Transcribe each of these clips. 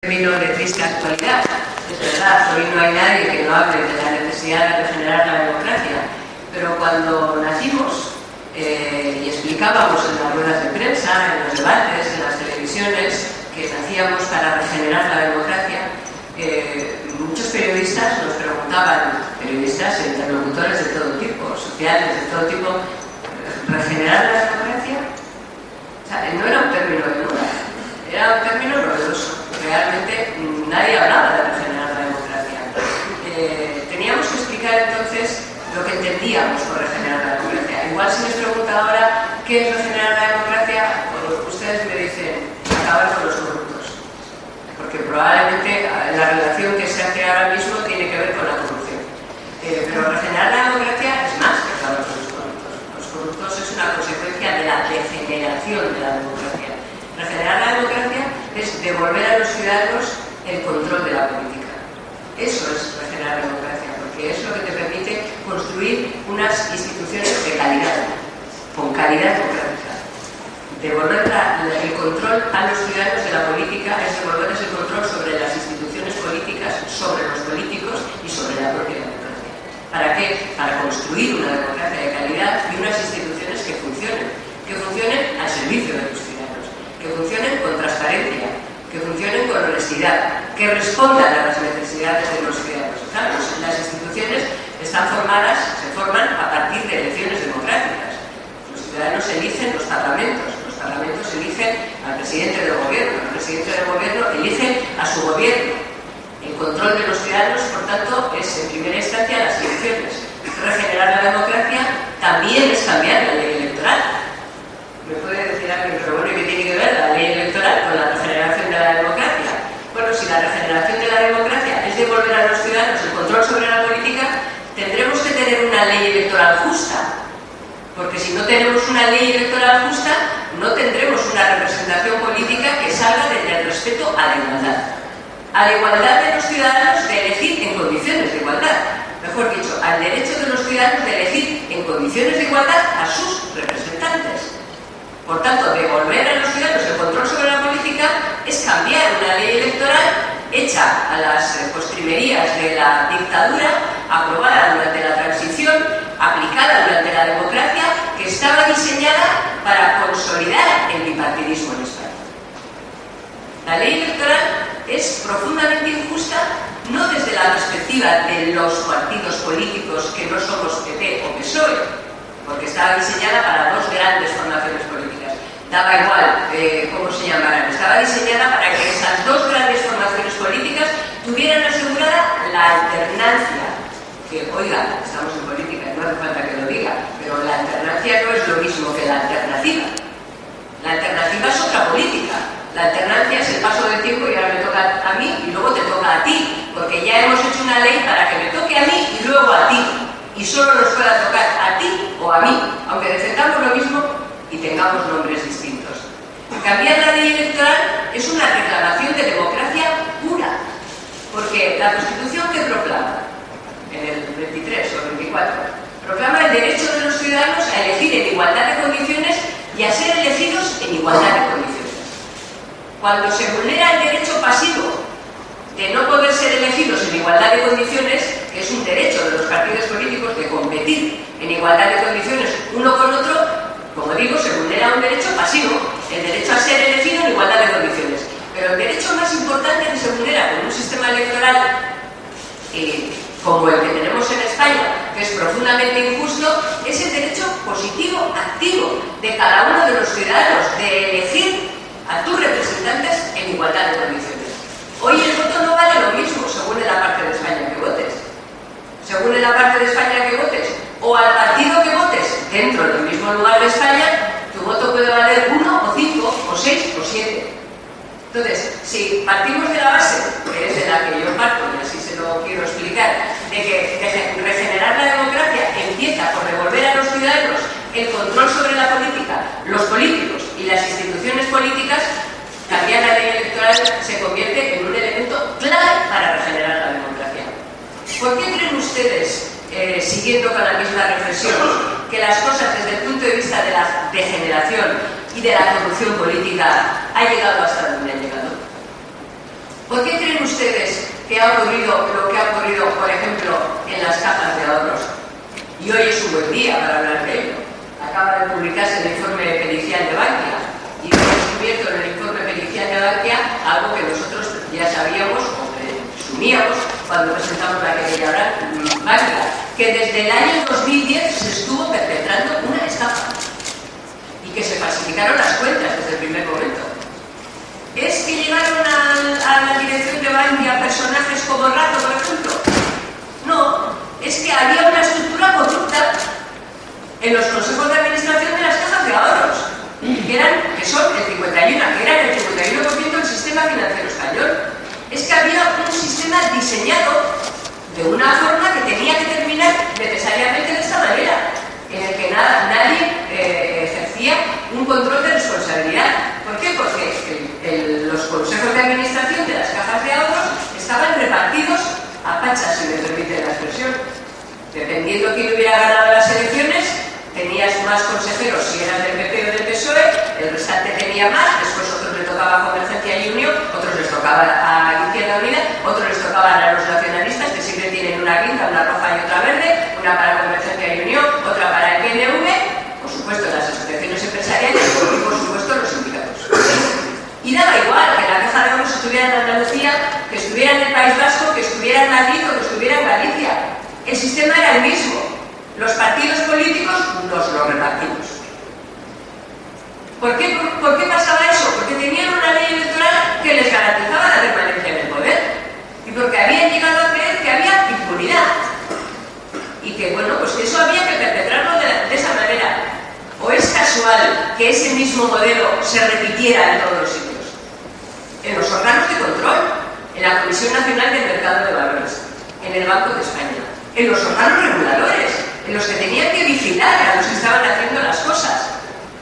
término de triste actualidad. Es verdad, hoy no hay nadie que no hable de la necesidad de regenerar la democracia, pero cuando nacimos y explicábamos en las ruedas de prensa, en los debates, en las televisiones, que nacíamos para regenerar la democracia, muchos periodistas nos preguntaban, periodistas e interlocutores de todo tipo, sociales de todo tipo, ¿regenerar la democracia? O sea, no era un término de moda, era un término novedoso. Realmente nadie hablaba de regenerar la democracia. Teníamos que explicar entonces lo que entendíamos por regenerar la democracia. Igual si les pregunto ahora qué es regenerar la democracia, pues ustedes me dicen acabar con los corruptos. Porque probablemente la relación que se hace ahora mismo tiene que ver con la corrupción. Pero regenerar la democracia es más que acabar con los corruptos. Los corruptos es una consecuencia de la degeneración de la democracia. Regenerar la democracia es devolver a los ciudadanos el control de la política. Eso es regenerar la democracia, porque es lo que te permite construir unas instituciones de calidad, con calidad democrática. Devolver el control a los ciudadanos de la política es devolverles el control sobre las instituciones políticas, sobre los políticos y sobre la propia democracia. ¿Para qué? Para construir una democracia de calidad y unas instituciones que funcionen al servicio de los ciudadanos, que funcionen con transparencia, que funcionen con honestidad, que respondan a las necesidades de los ciudadanos. Claro, las instituciones se forman a partir de elecciones democráticas. Los ciudadanos eligen los parlamentos eligen al presidente del gobierno, el presidente del gobierno elige a su gobierno. El control de los ciudadanos, por tanto, es en primera instancia las elecciones. Regenerar la democracia también es cambiar la ley electoral. Me puede decir alguien, pero bueno, ¿qué tiene que ver la ley electoral con la regeneración de la democracia? Bueno, si la regeneración de la democracia es devolver a los ciudadanos el control sobre la política, tendremos que tener una ley electoral justa. Porque si no tenemos una ley electoral justa, no tendremos una representación política que salga del respeto a la igualdad. A la igualdad de los ciudadanos de elegir en condiciones de igualdad. Mejor dicho, al derecho de los ciudadanos de elegir en condiciones de igualdad a sus representantes. Por tanto, devolver a los ciudadanos el control sobre la política es cambiar una ley electoral hecha a las postrimerías de la dictadura, aprobada durante la transición, aplicada durante la democracia, que estaba diseñada para consolidar el bipartidismo en España. La ley electoral es profundamente injusta, no desde la perspectiva de los partidos políticos que no somos PP o PSOE, porque estaba diseñada para dos grandes formaciones políticas. Daba igual cómo se llamaran, estaba diseñada para que esas dos grandes formaciones políticas tuvieran asegurada la alternancia. Que, oiga, estamos en política, no hace falta que lo diga, pero la alternancia no es lo mismo que la alternativa. La alternativa es otra política. La alternancia es el paso del tiempo y ahora me toca a mí y luego te toca a ti, porque ya hemos hecho una ley para que me toque a mí y luego a ti. Y solo nos pueda tocar a ti o a mí, aunque defendamos lo mismo y tengamos nombres distintos. Cambiar la ley electoral es una reclamación de democracia pura, porque la Constitución que proclama, en el 23 o el 24, proclama el derecho de los ciudadanos a elegir en igualdad de condiciones y a ser elegidos en igualdad de condiciones. Cuando se vulnera el derecho pasivo de no poder ser elegidos en igualdad de condiciones, que es un derecho de los partidos políticos de competir en igualdad de condiciones uno con otro, como digo, se vulnera un derecho pasivo, el derecho a ser elegido en igualdad de condiciones. Pero el derecho más importante que se vulnera con un sistema electoral como el que tenemos en España, que es profundamente injusto, es el derecho positivo, activo, de cada uno de los ciudadanos, de elegir a tus representantes en igualdad de condiciones. Hoy el voto no vale lo mismo según en la parte de España que votes. Según en la parte de España que votes, o al partido que votes dentro del mismo lugar de España, tu voto puede valer 1 o 5 o 6 o 7. Entonces, si partimos de la base, que es de la que yo parto, y así se lo quiero explicar, de que regenerar la democracia empieza por devolver a los ciudadanos el control sobre la política, los políticos y las instituciones políticas, cambiar la ley electoral se convierte en un elemento clave para regenerar la democracia. ¿Por qué creen ustedes, siguiendo con la misma reflexión, que las cosas desde el punto de vista de la degeneración y de la corrupción política ha llegado hasta donde ha llegado? ¿Por qué creen ustedes que ha ocurrido lo que ha ocurrido, por ejemplo, en las cajas de ahorros? Y hoy es un buen día para hablar de ello. Acaba de publicarse el informe pericial de Bankia y hemos descubierto en el informe pericial de Bankia algo que nosotros ya sabíamos o presumíamos cuando presentamos la querella Bankia, que desde el año 2010 se estuvo perpetrando una estafa y que se falsificaron las cuentas desde el primer momento. ¿Es que llegaron a la dirección de Bankia personajes como Rato, por ejemplo? No, es que había una estructura corrupta en los consejos de administración de las cajas de ahorros, que son el 51%, que eran el 51% del sistema financiero español. Es que había un sistema diseñado de una forma que tenía que terminar necesariamente de esta manera, en el que nadie ejercía un control de responsabilidad. ¿Por qué? Porque los consejos de administración de las cajas de ahorros estaban repartidos a pachas, si me permite la expresión. Dependiendo quién hubiera ganado las elecciones, tenías más consejeros si eran del PP o del PSOE, el restante tenía más, después otros le tocaba Convergencia y Unión, otros les tocaba a Izquierda Unida, otros les tocaban a los nacionalistas, que siempre tienen una guinda, una roja y otra verde, una para Convergencia y Unión, otra para el PNV, por supuesto las asociaciones empresariales y por supuesto los sindicatos. Y daba igual que la caja de ahorros estuviera en Andalucía, que estuviera en el País Vasco, que estuviera en Madrid o que estuviera en Galicia. El sistema era el mismo. Los partidos políticos nos lo repartimos. ¿Por qué pasaba eso? Porque tenían una ley electoral que les garantizaba la permanencia en el poder. Y porque habían llegado a creer que había impunidad. Y que, bueno, pues que eso había que perpetrarlo de esa manera. ¿O es casual que ese mismo modelo se repitiera en todos los sitios? En los órganos de control, en la Comisión Nacional del Mercado de Valores, en el Banco de España, en los órganos reguladores, en los que tenían que vigilar a los que estaban haciendo las cosas,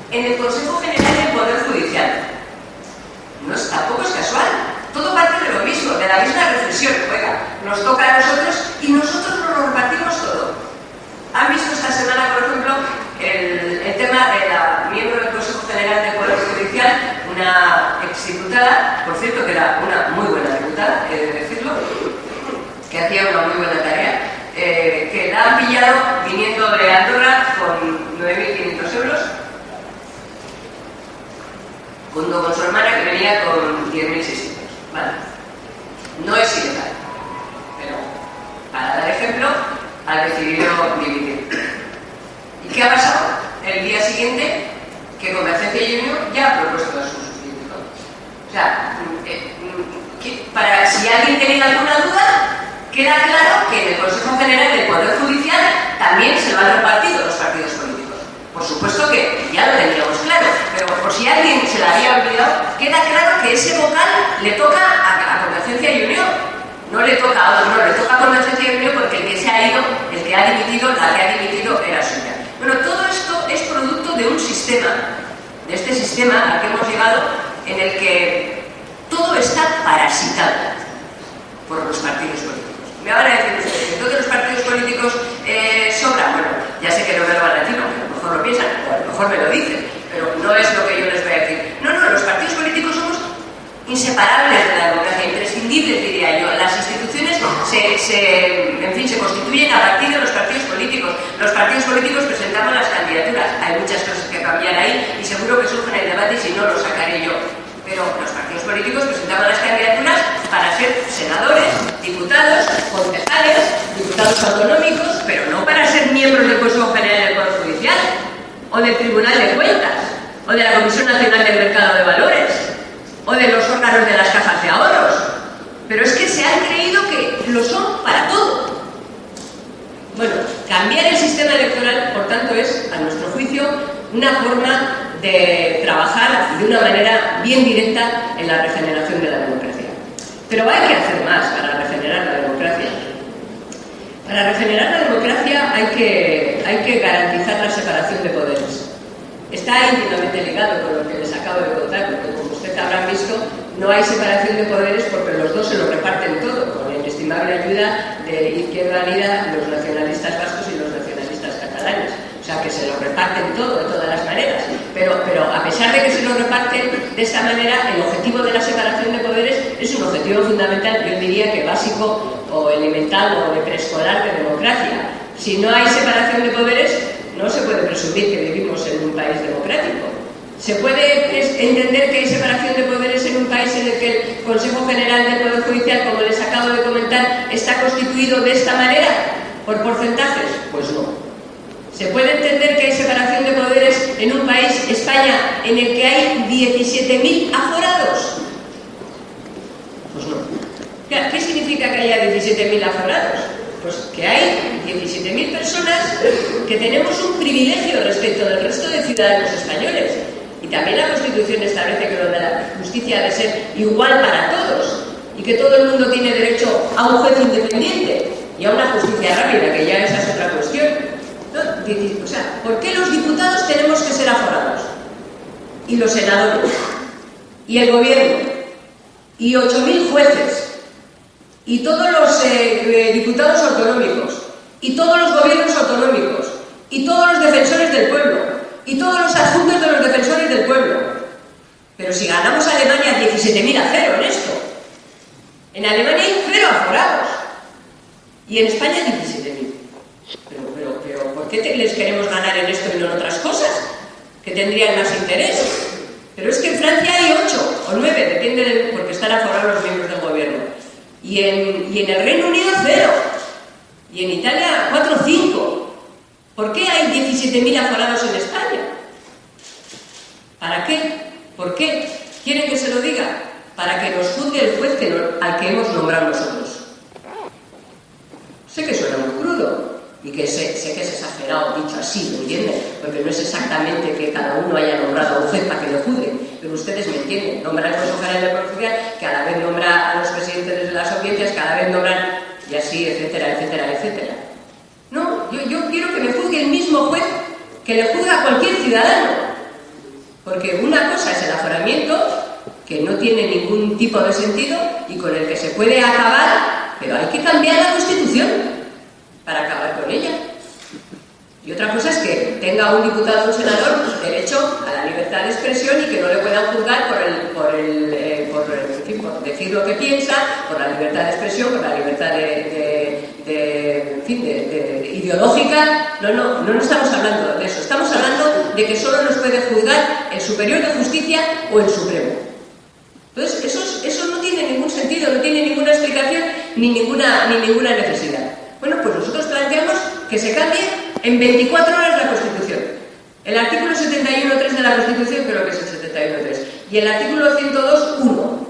en el Consejo General del Poder Judicial. Tampoco es casual, todo parte de lo mismo, de la misma reflexión. Oiga, nos toca a nosotros y nosotros nos lo repartimos todo. ¿Han visto esta semana, por ejemplo, el tema de la miembro del Consejo General del Poder Judicial, una exdiputada, por cierto que era una muy buena diputada, he de decirlo, que hacía una muy buena tarea, que la han pillado viniendo de Andorra con 9.500 euros, junto con su hermana que venía con 10.600. Vale. No es ilegal, pero para dar ejemplo, ha decidido dimitir. ¿Y qué ha pasado? El día siguiente, que Convergencia y Unión ya ha propuesto a su sustituto. O sea, si alguien tenía alguna duda, queda claro que en el Consejo General del Poder Judicial también se lo han repartido los partidos políticos. Por supuesto que ya lo teníamos claro, pero por si alguien se lo había olvidado, queda claro que ese vocal le toca a Convergencia y Unión. No le toca a otro, no, le toca a Convergencia y Unión porque el que se ha ido, el que ha dimitido, la que ha dimitido era suya. Bueno, todo esto es producto de un sistema, de este sistema al que hemos llegado, en el que todo está parasitado por los partidos políticos. Me van a decir ustedes que todos los partidos políticos sobran. Bueno, ya sé que no me lo van a decir, aunque a lo mejor lo piensan, o a lo mejor me lo dicen, pero no es lo que yo les voy a decir. No, los partidos políticos somos inseparables de la democracia, imprescindibles, diría yo. Las instituciones se constituyen a partir de los partidos políticos. Los partidos políticos presentamos las candidaturas. Hay muchas cosas que cambiar ahí y seguro que surgen el debate y si no lo sacaré yo. Pero los partidos políticos presentamos las candidaturas para ser senadores, diputados, concejales, diputados autonómicos, pero no para ser miembros del Consejo General del Poder Judicial, o del Tribunal de Cuentas, o de la Comisión Nacional del Mercado de Valores, o de los órganos de las cajas de ahorros. Pero es que se han creído que lo son para todo. Bueno, cambiar el sistema electoral, por tanto, es, a nuestro juicio, una forma de trabajar de una manera bien directa en la regeneración de la democracia. Pero hay que hacer más para regenerar la democracia. Para regenerar la democracia hay que garantizar la separación de poderes. Está íntimamente ligado con lo que les acabo de contar, porque como ustedes habrán visto, no hay separación de poderes porque los dos se lo reparten todo, con la inestimable ayuda de Izquierda Unida, los nacionalistas vascos y los nacionalistas catalanes. O sea, que se lo reparten todo, de todas las maneras. pero a pesar de que se lo reparten de esta manera, el objetivo de la separación de poderes es un objetivo fundamental, yo diría que básico o elemental o de preescolar de democracia. Si no hay separación de poderes, no se puede presumir que vivimos en un país democrático. ¿Se puede entender que hay separación de poderes en un país en el que el Consejo General del Poder Judicial, como les acabo de comentar, está constituido de esta manera, por porcentajes? Pues no. ¿Se puede entender que hay separación de poderes en un país, España, en el que hay 17.000 aforados? Pues no. ¿Qué significa que haya 17.000 aforados? Pues que hay 17.000 personas que tenemos un privilegio respecto del resto de ciudadanos españoles. Y también la Constitución establece que lo de la justicia ha de ser igual para todos y que todo el mundo tiene derecho a un juez independiente y a una justicia rápida, que ya esa es otra cuestión. ¿No? O sea, ¿por qué los diputados tenemos que ser aforados? Y los senadores, y el gobierno, y 8.000 jueces, y todos los diputados autonómicos, y todos los gobiernos autonómicos, y todos los defensores del pueblo, y todos los adjuntos de los defensores del pueblo? Pero si ganamos a Alemania 17.000-0 en esto, en Alemania hay 0 aforados, y en España 17.000. Pero ¿por qué les queremos ganar en esto y no en otras cosas que tendrían más interés? Pero es que en Francia hay 8 o 9, depende porque están aforados los miembros del gobierno. Y en el Reino Unido 0. Y en Italia 4 o 5. ¿Por qué hay 17.000 aforados en España? ¿Para qué? ¿Por qué? ¿Quieren que se lo diga? Para que nos juzgue el juez al que hemos nombrado nosotros. Sé que suena muy crudo y que sé que es exagerado dicho así, ¿me entienden? Porque no es exactamente que cada uno haya nombrado a un juez para que lo juzgue, pero ustedes me entienden. Nombra el Consejo General del Poder Judicial, cada vez nombra a los presidentes de las audiencias, cada vez nombran, y así, etcétera, etcétera, etcétera. No, yo quiero que me juzgue el mismo juez que le juzga a cualquier ciudadano. Porque una cosa es el aforamiento, que no tiene ningún tipo de sentido y con el que se puede acabar, pero hay que cambiar la Constitución para acabar con ella. Y otra cosa es que tenga un diputado o un senador derecho a la libertad de expresión y que no le puedan juzgar por decir lo que piensa, por la libertad de expresión, por la libertad ideológica. No estamos hablando de eso. Estamos hablando de que solo nos puede juzgar el Superior de Justicia o el Supremo. Entonces, eso no tiene ningún sentido, no tiene ninguna explicación ni ninguna necesidad. Bueno, pues nosotros planteamos que se cambie en 24 horas la Constitución. El artículo 71.3 de la Constitución, creo que es el 71.3, y el artículo 102.1,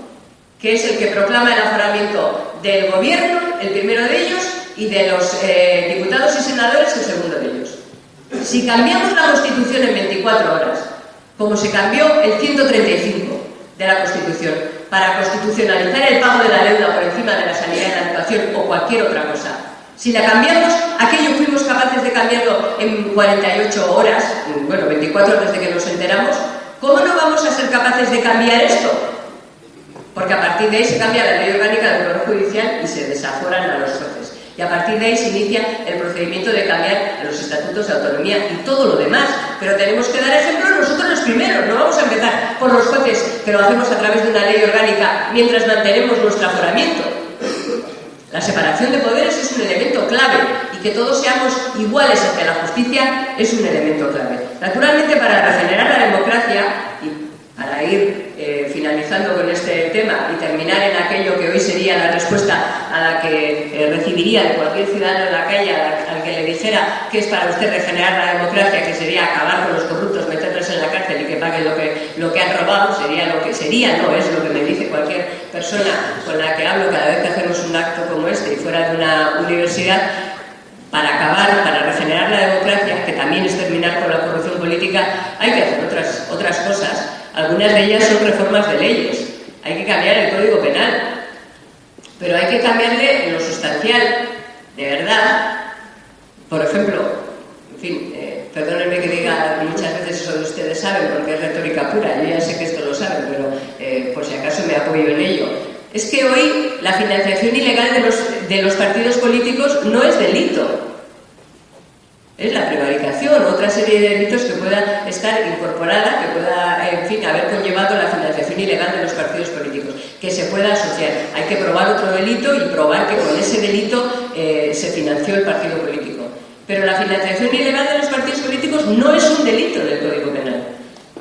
que es el que proclama el aforamiento del gobierno, el primero de ellos, y de los diputados y senadores, el segundo de ellos. Si cambiamos la Constitución en 24 horas, como se cambió el 135 de la Constitución, para constitucionalizar el pago de la deuda por encima de la sanidad y la educación o cualquier otra cosa, si la cambiamos, aquello fuimos capaces de cambiarlo en 48 horas, bueno, 24 desde que nos enteramos, ¿cómo no vamos a ser capaces de cambiar esto? Porque a partir de ahí se cambia la ley orgánica del Poder Judicial y se desaforan a los jueces. Y a partir de ahí se inicia el procedimiento de cambiar los estatutos de autonomía y todo lo demás. Pero tenemos que dar ejemplo nosotros los primeros. No vamos a empezar por los jueces, que lo hacemos a través de una ley orgánica mientras mantenemos nuestro aforamiento. La separación de poderes es un elemento clave y que todos seamos iguales ante la justicia es un elemento clave. Naturalmente, para regenerar la democracia y para ir finalizando con este tema y terminar en aquello que hoy sería la respuesta a la que recibiría de cualquier ciudadano en la calle al que le dijera que es para usted regenerar la democracia, que sería acabar con los corruptos, meterlos en la cárcel y que paguen lo que han robado, sería lo que sería, no es lo que me dice cualquier persona con la que hablo cada vez que hacemos un acto como este y fuera de una universidad. Para acabar, para regenerar la democracia, que también es terminar con la corrupción política, hay que hacer otras cosas. Algunas de ellas son reformas de leyes. Hay que cambiar el Código Penal. Pero hay que cambiarle en lo sustancial, de verdad. Por ejemplo, en fin, perdónenme que diga muchas veces eso de ustedes saben, porque es retórica pura. Yo ya sé que esto lo saben, pero por si acaso me apoyo en ello. Es que hoy la financiación ilegal de los partidos políticos no es delito. Es la prevaricación, otra serie de delitos que pueda estar incorporada, que pueda, en fin, haber conllevado la financiación ilegal de los partidos políticos, que se pueda asociar. Hay que probar otro delito y probar que con ese delito se financió el partido político. Pero la financiación ilegal de los partidos políticos no es un delito del Código Penal,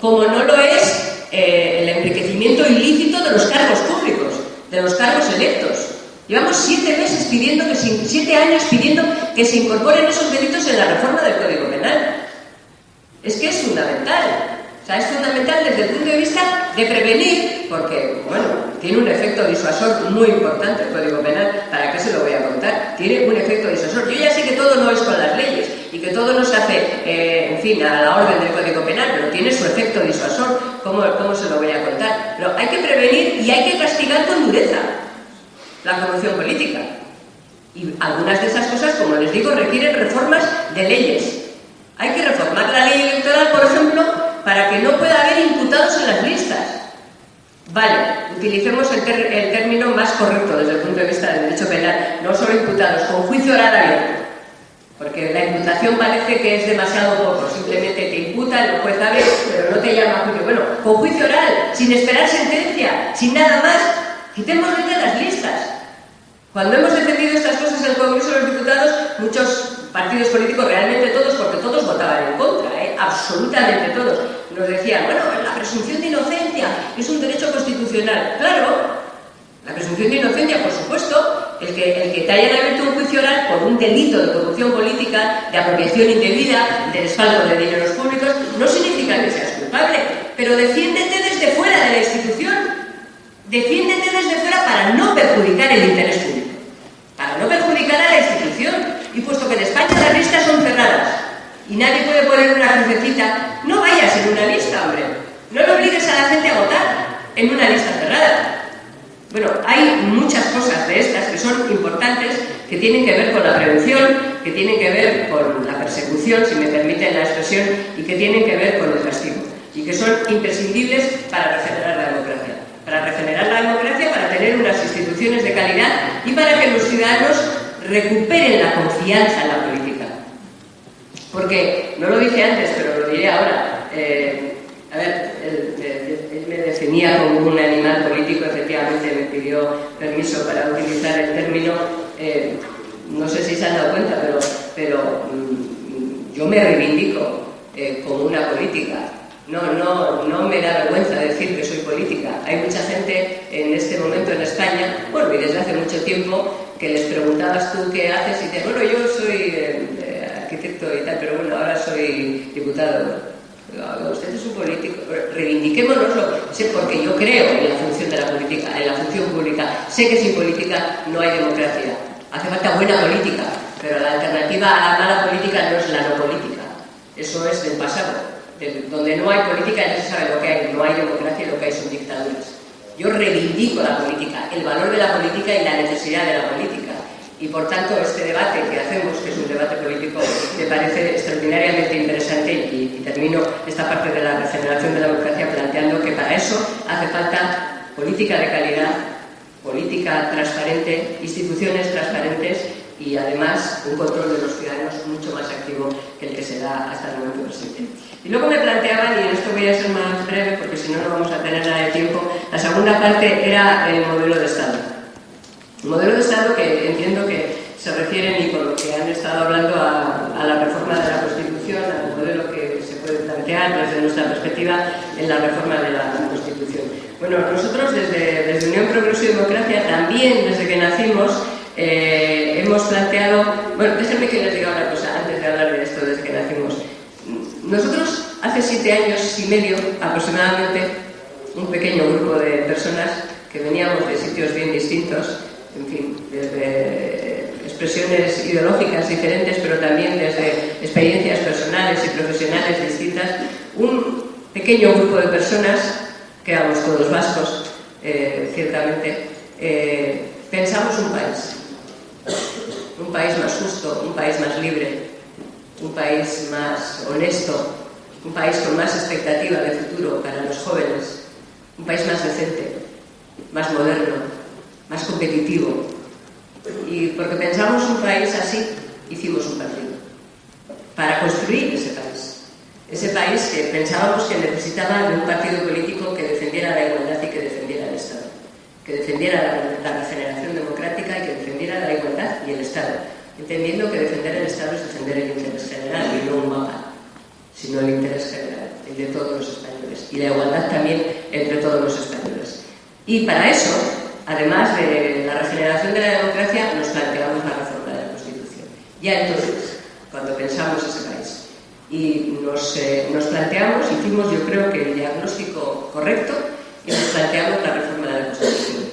como no lo es el enriquecimiento ilícito de los cargos públicos, de los cargos electos. Llevamos 7 años pidiendo que se incorporen esos delitos en la reforma del Código Penal. Es que es fundamental. O sea, es fundamental desde el punto de vista de prevenir, porque, bueno, tiene un efecto disuasor muy importante el Código Penal. ¿Para qué se lo voy a contar? Tiene un efecto disuasor. Yo ya sé que todo no es con las leyes y que todo no se hace, en fin, a la orden del Código Penal, pero tiene su efecto disuasor. ¿Cómo se lo voy a contar? Pero hay que prevenir y hay que castigar con dureza la corrupción política. Y algunas de esas cosas, como les digo, requieren reformas de leyes. Hay que reformar la ley electoral, por ejemplo, para que no pueda haber imputados en las listas. Vale, utilicemos el término más correcto desde el punto de vista del derecho penal, no solo imputados, con juicio oral abierto. Porque la imputación parece que es demasiado poco, simplemente te imputan, el juez abre, pero no te llama a juicio. Bueno, con juicio oral, sin esperar sentencia, sin nada más. Quitémosle de las listas. Cuando hemos defendido estas cosas en el Congreso de los Diputados, muchos partidos políticos, realmente todos, porque todos votaban en contra, absolutamente todos, nos decían, bueno, la presunción de inocencia es un derecho constitucional. Claro, la presunción de inocencia, por supuesto, el que te hayan abierto un juicio oral por un delito de corrupción política, de apropiación indebida, de respaldo de dineros públicos, no significa que seas culpable, pero defiéndete desde fuera de la institución. Defiéndete desde fuera para no perjudicar el interés público, para no perjudicar a la institución. Y puesto que en España las listas son cerradas y nadie puede poner una crucecita, no vayas en una lista, hombre. No le obligues a la gente a votar en una lista cerrada. Bueno, hay muchas cosas de estas que son importantes, que tienen que ver con la prevención, que tienen que ver con la persecución, si me permiten la expresión, y que tienen que ver con el castigo, y que son imprescindibles para regenerar la democracia. Para regenerar la democracia, para tener unas instituciones de calidad y para que los ciudadanos recuperen la confianza en la política. Porque, no lo dije antes, pero lo diré ahora, él me definía como un animal político, efectivamente me pidió permiso para utilizar el término, no sé si se han dado cuenta, pero yo me reivindico como una política. No me da vergüenza decir que soy política. Hay mucha gente en este momento en España, bueno, y desde hace mucho tiempo, que les preguntabas tú qué haces y te bueno, yo soy arquitecto y tal, pero bueno, ahora soy diputado. Usted es un político. Reivindiquémonoslo, porque yo creo en la función de la política, en la función pública. Sé que sin política no hay democracia. Hace falta buena política, pero la alternativa a la mala política no es la no política. Eso es del pasado. Donde no hay política ya se sabe lo que hay, no hay democracia y lo que hay son dictaduras. Yo reivindico la política, el valor de la política y la necesidad de la política. Y por tanto este debate que hacemos, que es un debate político, me parece extraordinariamente interesante y termino esta parte de la regeneración de la democracia planteando que para eso hace falta política de calidad, política transparente, instituciones transparentes y además un control de los ciudadanos mucho más activo que el que se da hasta el momento presente. Y luego me planteaban, y en esto voy a ser más breve porque si no, no vamos a tener nada de tiempo, la segunda parte era el modelo de Estado. El modelo de Estado que entiendo que se refieren, y por lo que han estado hablando, a la reforma de la Constitución, al modelo que se puede plantear desde nuestra perspectiva en la reforma de la Constitución. Bueno, nosotros desde Unión Progreso y Democracia, también desde que nacimos, hemos planteado... Bueno, déjenme que les diga una cosa antes de hablar de esto desde que nacimos. Nosotros, hace 7 años y medio aproximadamente, un pequeño grupo de personas que veníamos de sitios bien distintos, en fin, desde expresiones ideológicas diferentes, pero también desde experiencias personales y profesionales distintas, un pequeño grupo de personas, que éramos todos vascos, ciertamente, pensamos un país más justo, un país más libre, un país más honesto, un país con más expectativa de futuro para los jóvenes, un país más decente, más moderno, más competitivo. Y porque pensamos un país así, hicimos un partido. para construir ese país. Ese país que pensábamos que necesitaba de un partido político que defendiera la igualdad y que defendiera el Estado, que defendiera la regeneración democrática y que defendiera la igualdad y el Estado, entendiendo que defender el Estado es defender el interés general y no un mapa, sino el interés general, el de todos los españoles, y la igualdad también entre todos los españoles. Y para eso, además de la regeneración de la democracia, nos planteamos la reforma de la Constitución. Ya entonces, cuando pensamos ese país. Y nos planteamos, hicimos yo creo que el diagnóstico correcto y nos planteamos la reforma de la Constitución.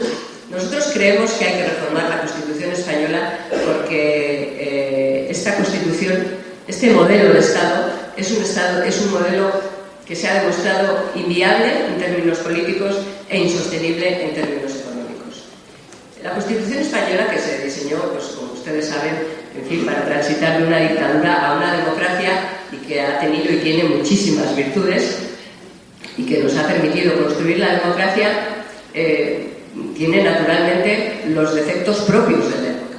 Nosotros creemos que hay que reformar la Constitución española porque esta Constitución, este modelo de Estado, es un modelo que se ha demostrado inviable en términos políticos e insostenible en términos económicos. La Constitución española, que se diseñó, pues como ustedes saben, en fin, para transitar de una dictadura a una democracia y que ha tenido y tiene muchísimas virtudes y que nos ha permitido construir la democracia, tiene naturalmente los defectos propios de la época.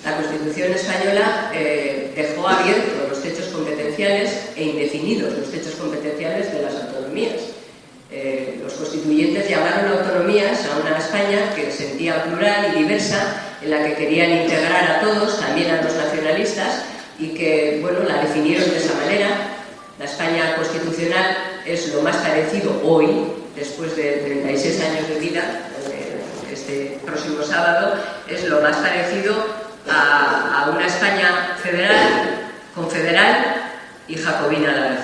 La Constitución española dejó abiertos los techos competenciales e indefinidos los techos competenciales de las autonomías. Los constituyentes llamaron autonomías a una España que se sentía plural y diversa, en la que querían integrar a todos, también a los nacionalistas, y que, bueno, la definieron de esa manera. La España constitucional es lo más parecido hoy, después de 36 años de vida, este próximo sábado, es lo más parecido a una España federal, confederal y jacobina a la vez.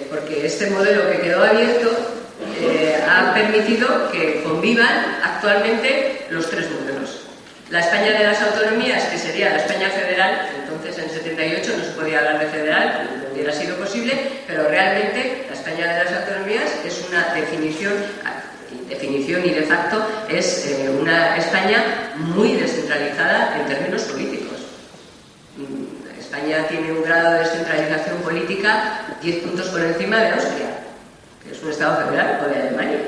Porque este modelo que quedó abierto ha permitido que convivan actualmente los tres modelos. La España de las autonomías, que sería la España federal, entonces en 78 no se podía hablar de federal, no hubiera sido posible, pero realmente la España de las autonomías es una definición y de facto es una España muy descentralizada en términos políticos. España tiene un grado de descentralización política 10 puntos por encima de Austria, que es un Estado federal, o de Alemania.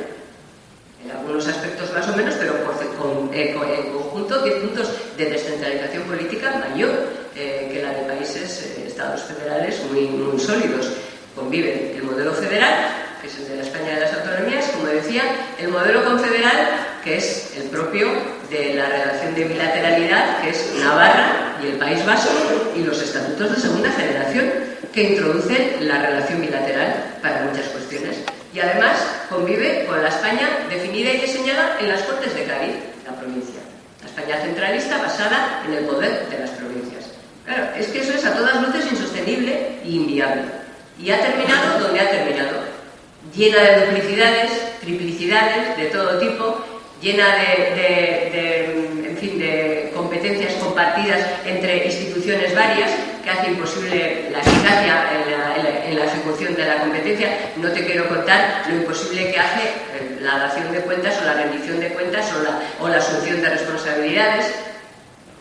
En algunos aspectos más o menos, pero en conjunto 10 puntos de descentralización política mayor que la de países, estados federales muy sólidos. Conviven el modelo federal, que es el de la España de las autonomías, como decía, el modelo confederal, que es el propio de la relación de bilateralidad, que es Navarra y el País Vasco, y los estatutos de segunda generación, que introducen la relación bilateral para muchas cuestiones. Y además convive con la España definida y diseñada en las Cortes de Cádiz, la provincia. La España centralista basada en el poder de las provincias. Claro, es que eso es a todas luces insostenible e inviable. Y ha terminado donde ha terminado. Llena de duplicidades, triplicidades de todo tipo, llena de competencias compartidas entre instituciones varias, que hace imposible la eficacia en la ejecución de la competencia. No te quiero contar lo imposible que hace la dación de cuentas o la rendición de cuentas o la asunción de responsabilidades.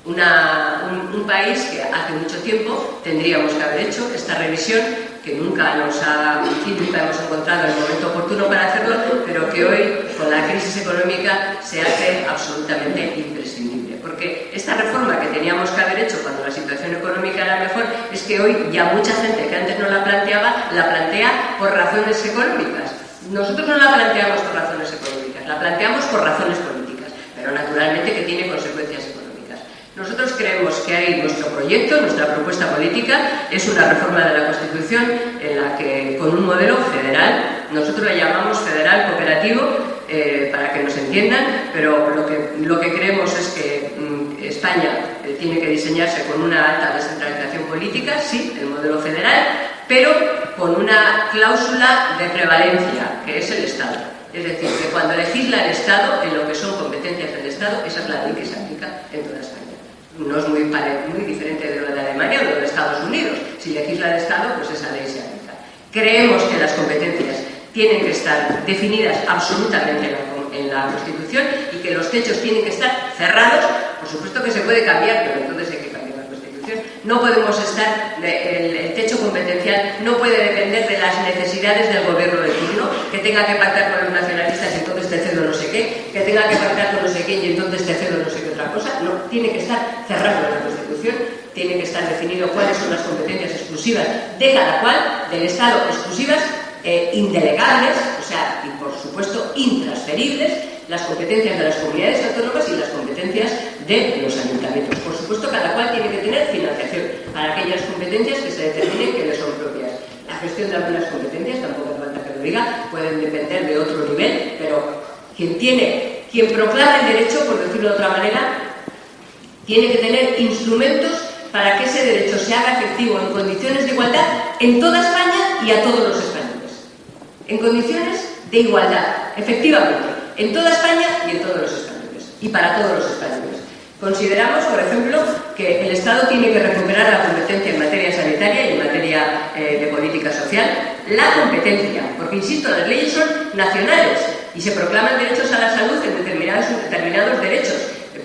Un país que hace mucho tiempo tendríamos que haber hecho esta revisión, que nunca hemos encontrado el momento oportuno para hacerlo, pero que hoy, con la crisis económica, se hace absolutamente imprescindible. Porque esta reforma que teníamos que haber hecho cuando la situación económica era mejor, es que hoy ya mucha gente que antes no la planteaba, la plantea por razones económicas. Nosotros no la planteamos por razones económicas, la planteamos por razones políticas, pero naturalmente que tiene consecuencias económicas. Nosotros creemos que hay nuestro proyecto, nuestra propuesta política, es una reforma de la Constitución en la que, con un modelo federal, nosotros le llamamos federal cooperativo, para que nos entiendan, pero lo que creemos es que España tiene que diseñarse con una alta descentralización política, sí, el modelo federal, pero con una cláusula de prevalencia, que es el Estado. Es decir, que cuando legisla el Estado, en lo que son competencias del Estado, esa es la ley que se aplica en toda España. No es muy diferente de lo de Alemania o de los Estados Unidos. Si legisla el Estado, pues esa ley se aplica. Creemos que las competencias tienen que estar definidas absolutamente en la Constitución y que los techos tienen que estar cerrados. Por supuesto que se puede cambiar, pero entonces hay que cambiar la Constitución. No podemos estar, el techo competencial no puede depender de las necesidades del gobierno de turno, que tenga que pactar con los nacionalistas y entonces te cedo no sé qué, que tenga que pactar con no sé qué y entonces te cedo no sé qué otra cosa. No, tiene que estar cerrado en la Constitución tiene que estar definido cuáles son las competencias exclusivas de cada cual, del Estado, exclusivas, indelegables, o sea, y por supuesto intransferibles, las competencias de las comunidades autónomas y las competencias de los ayuntamientos. Por supuesto, cada cual tiene que tener financiación para aquellas competencias que se determinen que le son propias. La gestión de algunas competencias, tampoco hace falta que lo diga, pueden depender de otro nivel, pero quien proclama el derecho, por decirlo de otra manera, tiene que tener instrumentos para que ese derecho se haga efectivo en condiciones de igualdad en toda España y a todos los españoles. En condiciones de igualdad, efectivamente, en toda España y en todos los españoles, y para todos los españoles. Consideramos, por ejemplo, que el Estado tiene que recuperar la competencia en materia sanitaria y en materia de política social, la competencia, porque, insisto, las leyes son nacionales y se proclaman derechos a la salud en determinados derechos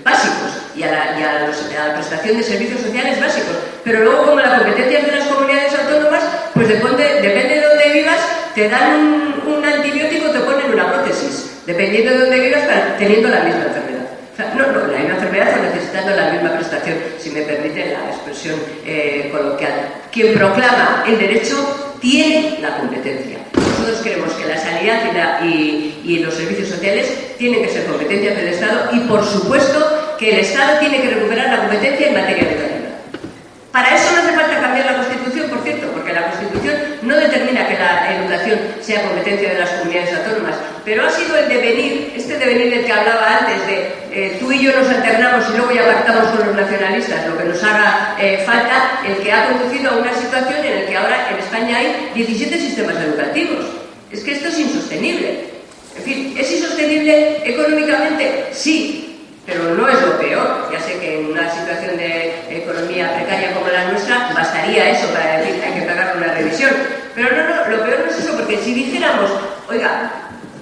básicos y a la prestación de servicios sociales básicos, pero luego, como la competencia es de las comunidades autónomas, pues depende de dónde vivas, te dan un antibiótico, te ponen una prótesis, dependiendo de dónde vivas, teniendo la misma enfermedad. O sea, no la misma enfermedad o necesitando la misma prestación, si me permite la expresión coloquial. Quien proclama el derecho tiene la competencia. Nosotros creemos que la sanidad y los servicios sociales tienen que ser competencias del Estado y, por supuesto, que el Estado tiene que recuperar la competencia en materia educativa. Para eso no hace falta cambiar la Constitución, por cierto, porque la Constitución no determina que la educación sea competencia de las comunidades autónomas, pero ha sido el devenir, este devenir del que hablaba antes, de tú y yo nos alternamos y luego ya pactamos con los nacionalistas lo que nos haga falta, el que ha conducido a una situación en la que ahora en España hay 17 sistemas educativos. Es que esto es insostenible. En fin, ¿es insostenible económicamente? Sí. Pero no es lo peor. Ya sé que en una situación de economía precaria como la nuestra bastaría eso para decir que hay que pagar una revisión. Pero no, lo peor no es eso, porque si dijéramos, oiga,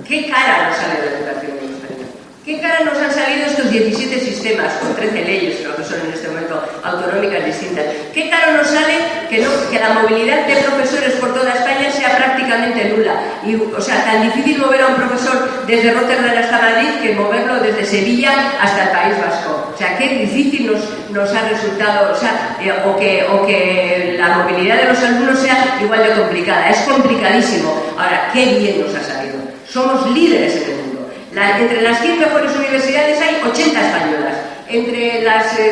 ¿qué cara nos sale de la educación en España? ¿Qué cara nos han salido estos 17 sistemas con 13 leyes, creo que son en este momento autonómicas distintas? ¿Qué cara nos sale que la movilidad de profesores por toda España sea prácticamente nula? Y, o sea, tan difícil mover a un profesor desde Rotterdam hasta Madrid que moverlo desde Sevilla hasta el País Vasco. O sea, qué difícil nos ha resultado, o sea, o que la movilidad de los alumnos sea igual de complicada. Es complicadísimo. Ahora, qué bien nos ha salido. Somos líderes en el mundo. Entre las 100 mejores universidades hay 80 españolas.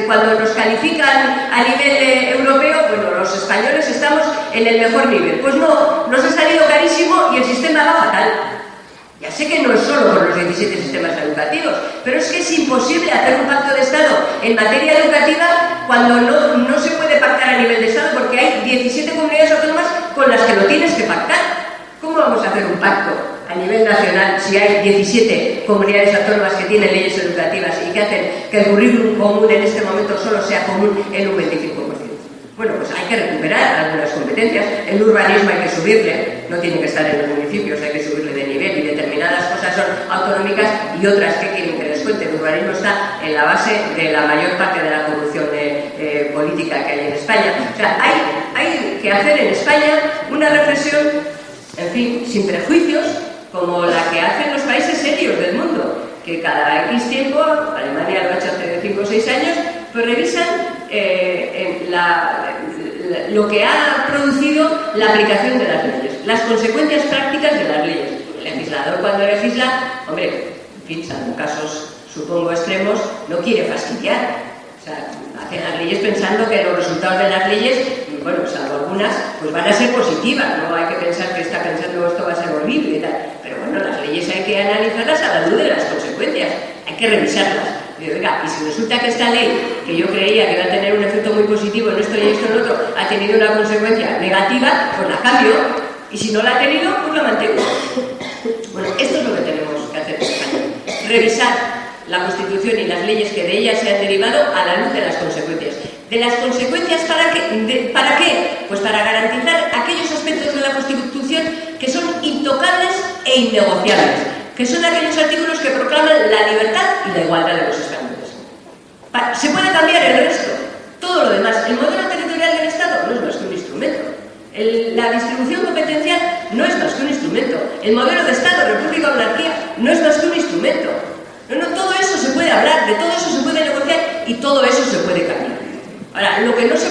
Cuando nos califican a nivel europeo, bueno, los españoles estamos en el mejor nivel. Pues no, nos ha salido carísimo y el sistema va fatal. Ya sé que no es solo por los 17 sistemas educativos, pero es que es imposible hacer un pacto de Estado en materia educativa cuando no se puede pactar a nivel de Estado, porque hay 17 comunidades autónomas con las que lo tienes que pactar. ¿Cómo vamos a hacer un pacto a nivel nacional si hay 17 comunidades autónomas que tienen leyes educativas y que hacen que el currículum común en este momento solo sea común en un 25%? Bueno, pues hay que recuperar algunas competencias. El urbanismo hay que subirle, no tiene que estar en los municipios, hay que subirle de nivel, y determinadas cosas son autonómicas y otras que quieren que les cuente. El urbanismo está en la base de la mayor parte de la corrupción política que hay en España. O sea, hay que hacer en España una reflexión, en fin, sin prejuicios, como la que hacen los países serios del mundo, que cada X tiempo, Alemania lo ha hecho hace 5 o 6 años, pues revisan lo que ha producido la aplicación de las leyes, las consecuencias prácticas de las leyes. El legislador, cuando legisla, hombre, en fin, salvo casos, supongo, extremos, no quiere fastidiar. O sea, hace las leyes pensando que los resultados de las leyes, bueno, salvo algunas, pues van a ser positivas. No hay que pensar que está pensando esto va a ser horrible y tal. Pero bueno, las leyes hay que analizarlas a la luz de las consecuencias, hay que revisarlas. Y oiga, y si resulta que esta ley, que yo creía que iba a tener un efecto muy positivo en esto y esto y en lo otro, ha tenido una consecuencia negativa, pues la cambio. Y si no la ha tenido, pues la mantengo. Bueno, esto es lo que tenemos que hacer en España. Revisar la Constitución y las leyes que de ella se han derivado a la luz de las consecuencias. ¿De las consecuencias para qué? ¿Para qué? Pues para garantizar aquellos aspectos de la Constitución que son intocables e innegociables, que son aquellos artículos que proclaman la libertad y la igualdad de los españoles. Se puede cambiar el resto, todo lo demás. El modelo territorial del Estado no es más que un instrumento. La distribución competencial no es más que un instrumento. El modelo de Estado, república o monarquía, no es más que un instrumento. No, todo eso se puede hablar, de todo eso se puede negociar y todo eso se puede cambiar. Ahora, lo que no se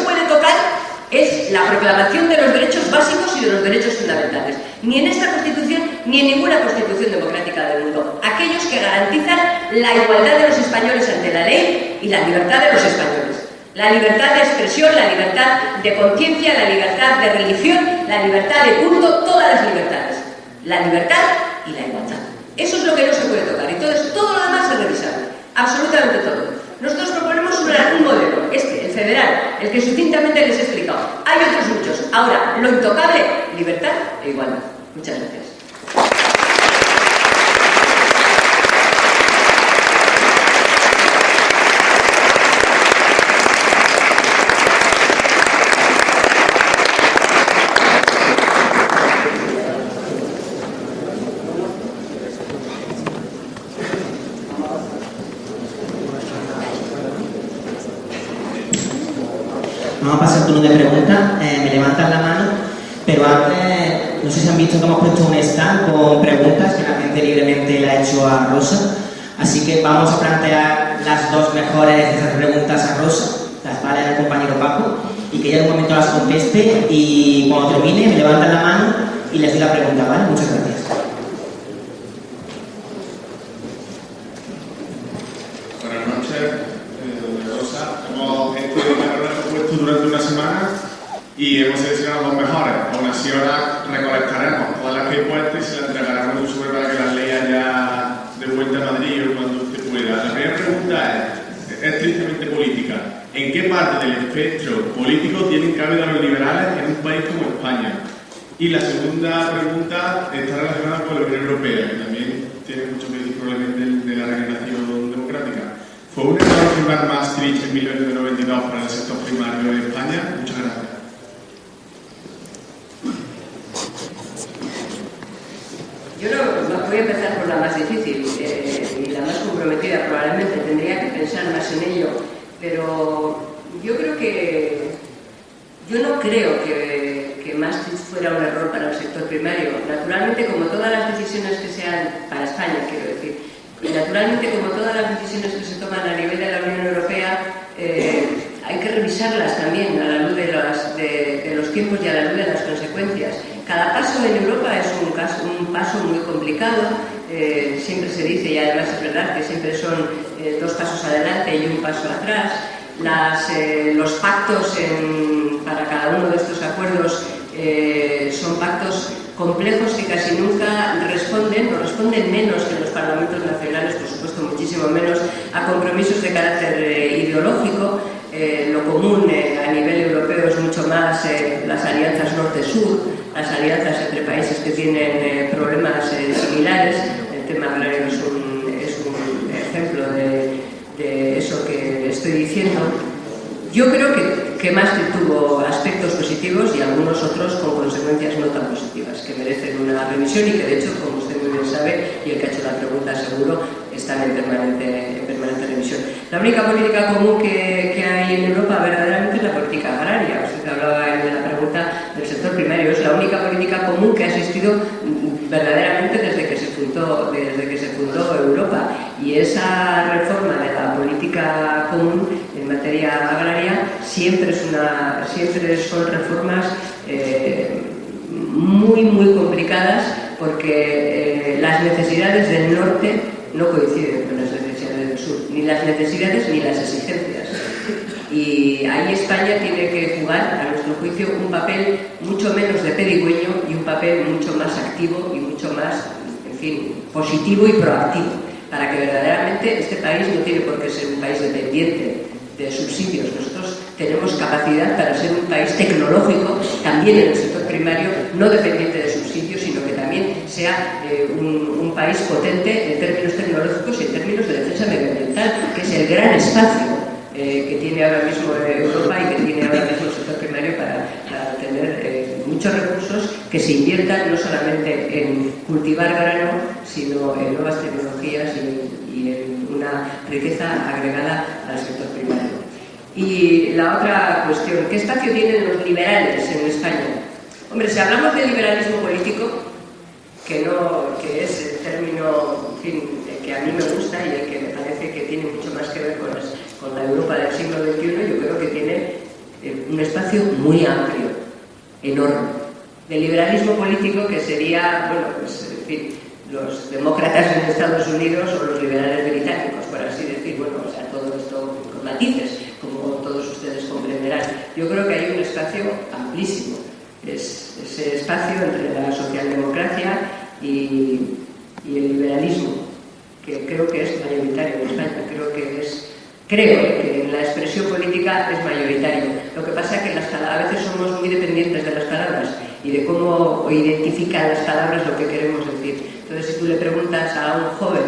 es la proclamación de los derechos básicos y de los derechos fundamentales. Ni en esta Constitución ni en ninguna Constitución democrática del mundo. Aquellos que garantizan la igualdad de los españoles ante la ley y la libertad de los españoles. La libertad de expresión, la libertad de conciencia, la libertad de religión, la libertad de culto, todas las libertades. La libertad y la igualdad. Eso es lo que no se puede tocar. Entonces, todo lo demás es revisable. Absolutamente todo. Nosotros proponemos un modelo, el federal, el que sucintamente les he explicado. Hay otros muchos. Ahora, lo intocable, libertad e igualdad. Muchas gracias. Vamos a pasar al turno de preguntas. Me levantan la mano, pero antes, no sé si han visto que hemos puesto un stand con preguntas que la gente libremente le ha hecho a Rosa. Así que vamos a plantear las dos mejores de esas preguntas a Rosa, las vale al compañero Paco, y que ella en un momento las conteste y cuando termine me levantan la mano y les doy la pregunta, ¿vale? Muchas gracias. Buenas noches, Rosa. Hemos puesto durante una semana y hemos seleccionado los mejores. Aún así, ahora recolectaremos todas las que he puesto y se las entregaremos a usuario para que las lea ya de vuelta a Madrid o cuando usted pueda. La primera pregunta es estrictamente política. ¿En qué parte del espectro político tienen cabida los liberales en un país como España? Y la segunda pregunta está relacionada con la Unión Europea, que también tiene mucho que decir probablemente de la regeneración democrática. ¿Fue un error firmar Maastricht en 1992 para el sector primario de España? Muchas gracias. Yo no voy a empezar por la más difícil y la más comprometida probablemente. Tendría que pensar más en ello, pero yo creo que no creo que Maastricht fuera un error para el sector primario. Naturalmente, como todas las decisiones que sean para España, quiero decir, naturalmente, como todas las decisiones que se toman a nivel de la Unión Europea, hay que revisarlas también a la luz de los tiempos y a la luz de las consecuencias. Cada paso en Europa es un paso muy complicado. Siempre se dice, y además es verdad, que siempre son 2 pasos adelante y 1 paso atrás. Los pactos para cada uno de estos acuerdos son pactos complejos que casi nunca responden menos que los parlamentos nacionales, por supuesto muchísimo menos, a compromisos de carácter ideológico. Lo común a nivel europeo es mucho más las alianzas norte-sur, las alianzas entre países que tienen problemas similares. El tema agrario es un ejemplo de eso que estoy diciendo. Yo creo que Maastricht tuvo aspectos positivos y algunos otros con consecuencias no tan positivas, que merecen una revisión y que, de hecho, como usted muy bien sabe, y el que ha hecho la pregunta seguro, están en permanente revisión. La única política común que hay en Europa verdaderamente es la política agraria. Usted hablaba en la pregunta del sector primario. Es la única política común que ha existido verdaderamente desde que se fundó Europa. Y esa reforma de la política común en materia agraria siempre son reformas muy complicadas, porque las necesidades del norte no coinciden con las necesidades del sur, ni las necesidades ni las exigencias. Y ahí España tiene que jugar, a nuestro juicio, un papel mucho menos de pedigüeño y un papel mucho más activo y mucho más, en fin, positivo y proactivo, para que verdaderamente este país no tiene por qué ser un país dependiente de subsidios. Nosotros tenemos capacidad para ser un país tecnológico, también en el sector primario, no dependiente de subsidios, sino que también sea un país potente en términos tecnológicos y en términos de defensa medioambiental, que es el gran espacio que tiene ahora mismo Europa y que tiene ahora mismo el sector primario para tener muchos recursos que se inviertan no solamente en cultivar grano, sino en nuevas tecnologías y en una riqueza agregada al sector primario. Y la otra cuestión, ¿qué espacio tienen los liberales en España? Hombre, si hablamos de liberalismo político, que es el término, en fin, que a mí me gusta y el que me parece que tiene mucho más que ver con la Europa del siglo XXI, yo creo que tiene un espacio muy amplio enorme. Del liberalismo político, que sería, bueno, pues, en fin, los demócratas en Estados Unidos o los liberales británicos, por así decir, bueno, o sea, todo esto con matices, como todos ustedes comprenderán. Yo creo que hay un espacio amplísimo, es ese espacio entre la socialdemocracia y el liberalismo, que creo que es mayoritario en España, creo que en la expresión política es mayoritario. Lo que pasa es que a veces somos muy dependientes de las palabras y de cómo identifican las palabras lo que queremos decir. Entonces, si tú le preguntas a un joven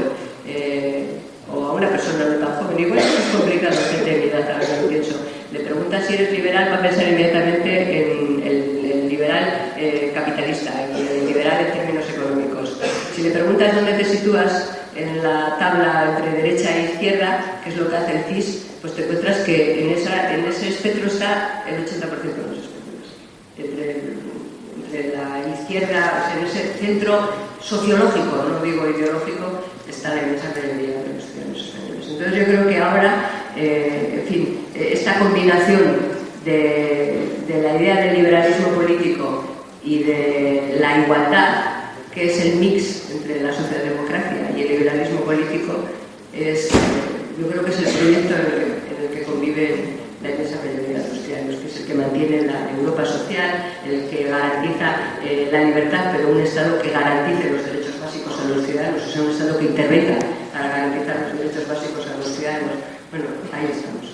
o a una persona no tan joven, igual es complicado, gente de mi edad, ahora que lo pienso, le preguntas si eres liberal, va a pensar inmediatamente en el liberal capitalista y el liberal en términos económicos. Si le preguntas dónde te sitúas en la tabla entre derecha e izquierda, que es lo que hace el CIS, pues te encuentras que en ese espectro está el 80% de los espectros. Entre la izquierda, o sea, en ese centro sociológico, no digo ideológico, está la inmensa mayoría de los ciudadanos españoles. Entonces yo creo que ahora, en fin, esta combinación de la idea del liberalismo político y de la igualdad, que es el mix entre la socialdemocracia y el liberalismo político, yo creo que es el proyecto en el que conviven la inmensa mayoría de los ciudadanos, que es el que mantiene la Europa social, el que garantiza la libertad, pero un Estado que garantice los derechos básicos a los ciudadanos, o sea, un Estado que intervenga para garantizar los derechos básicos a los ciudadanos. Bueno, ahí estamos.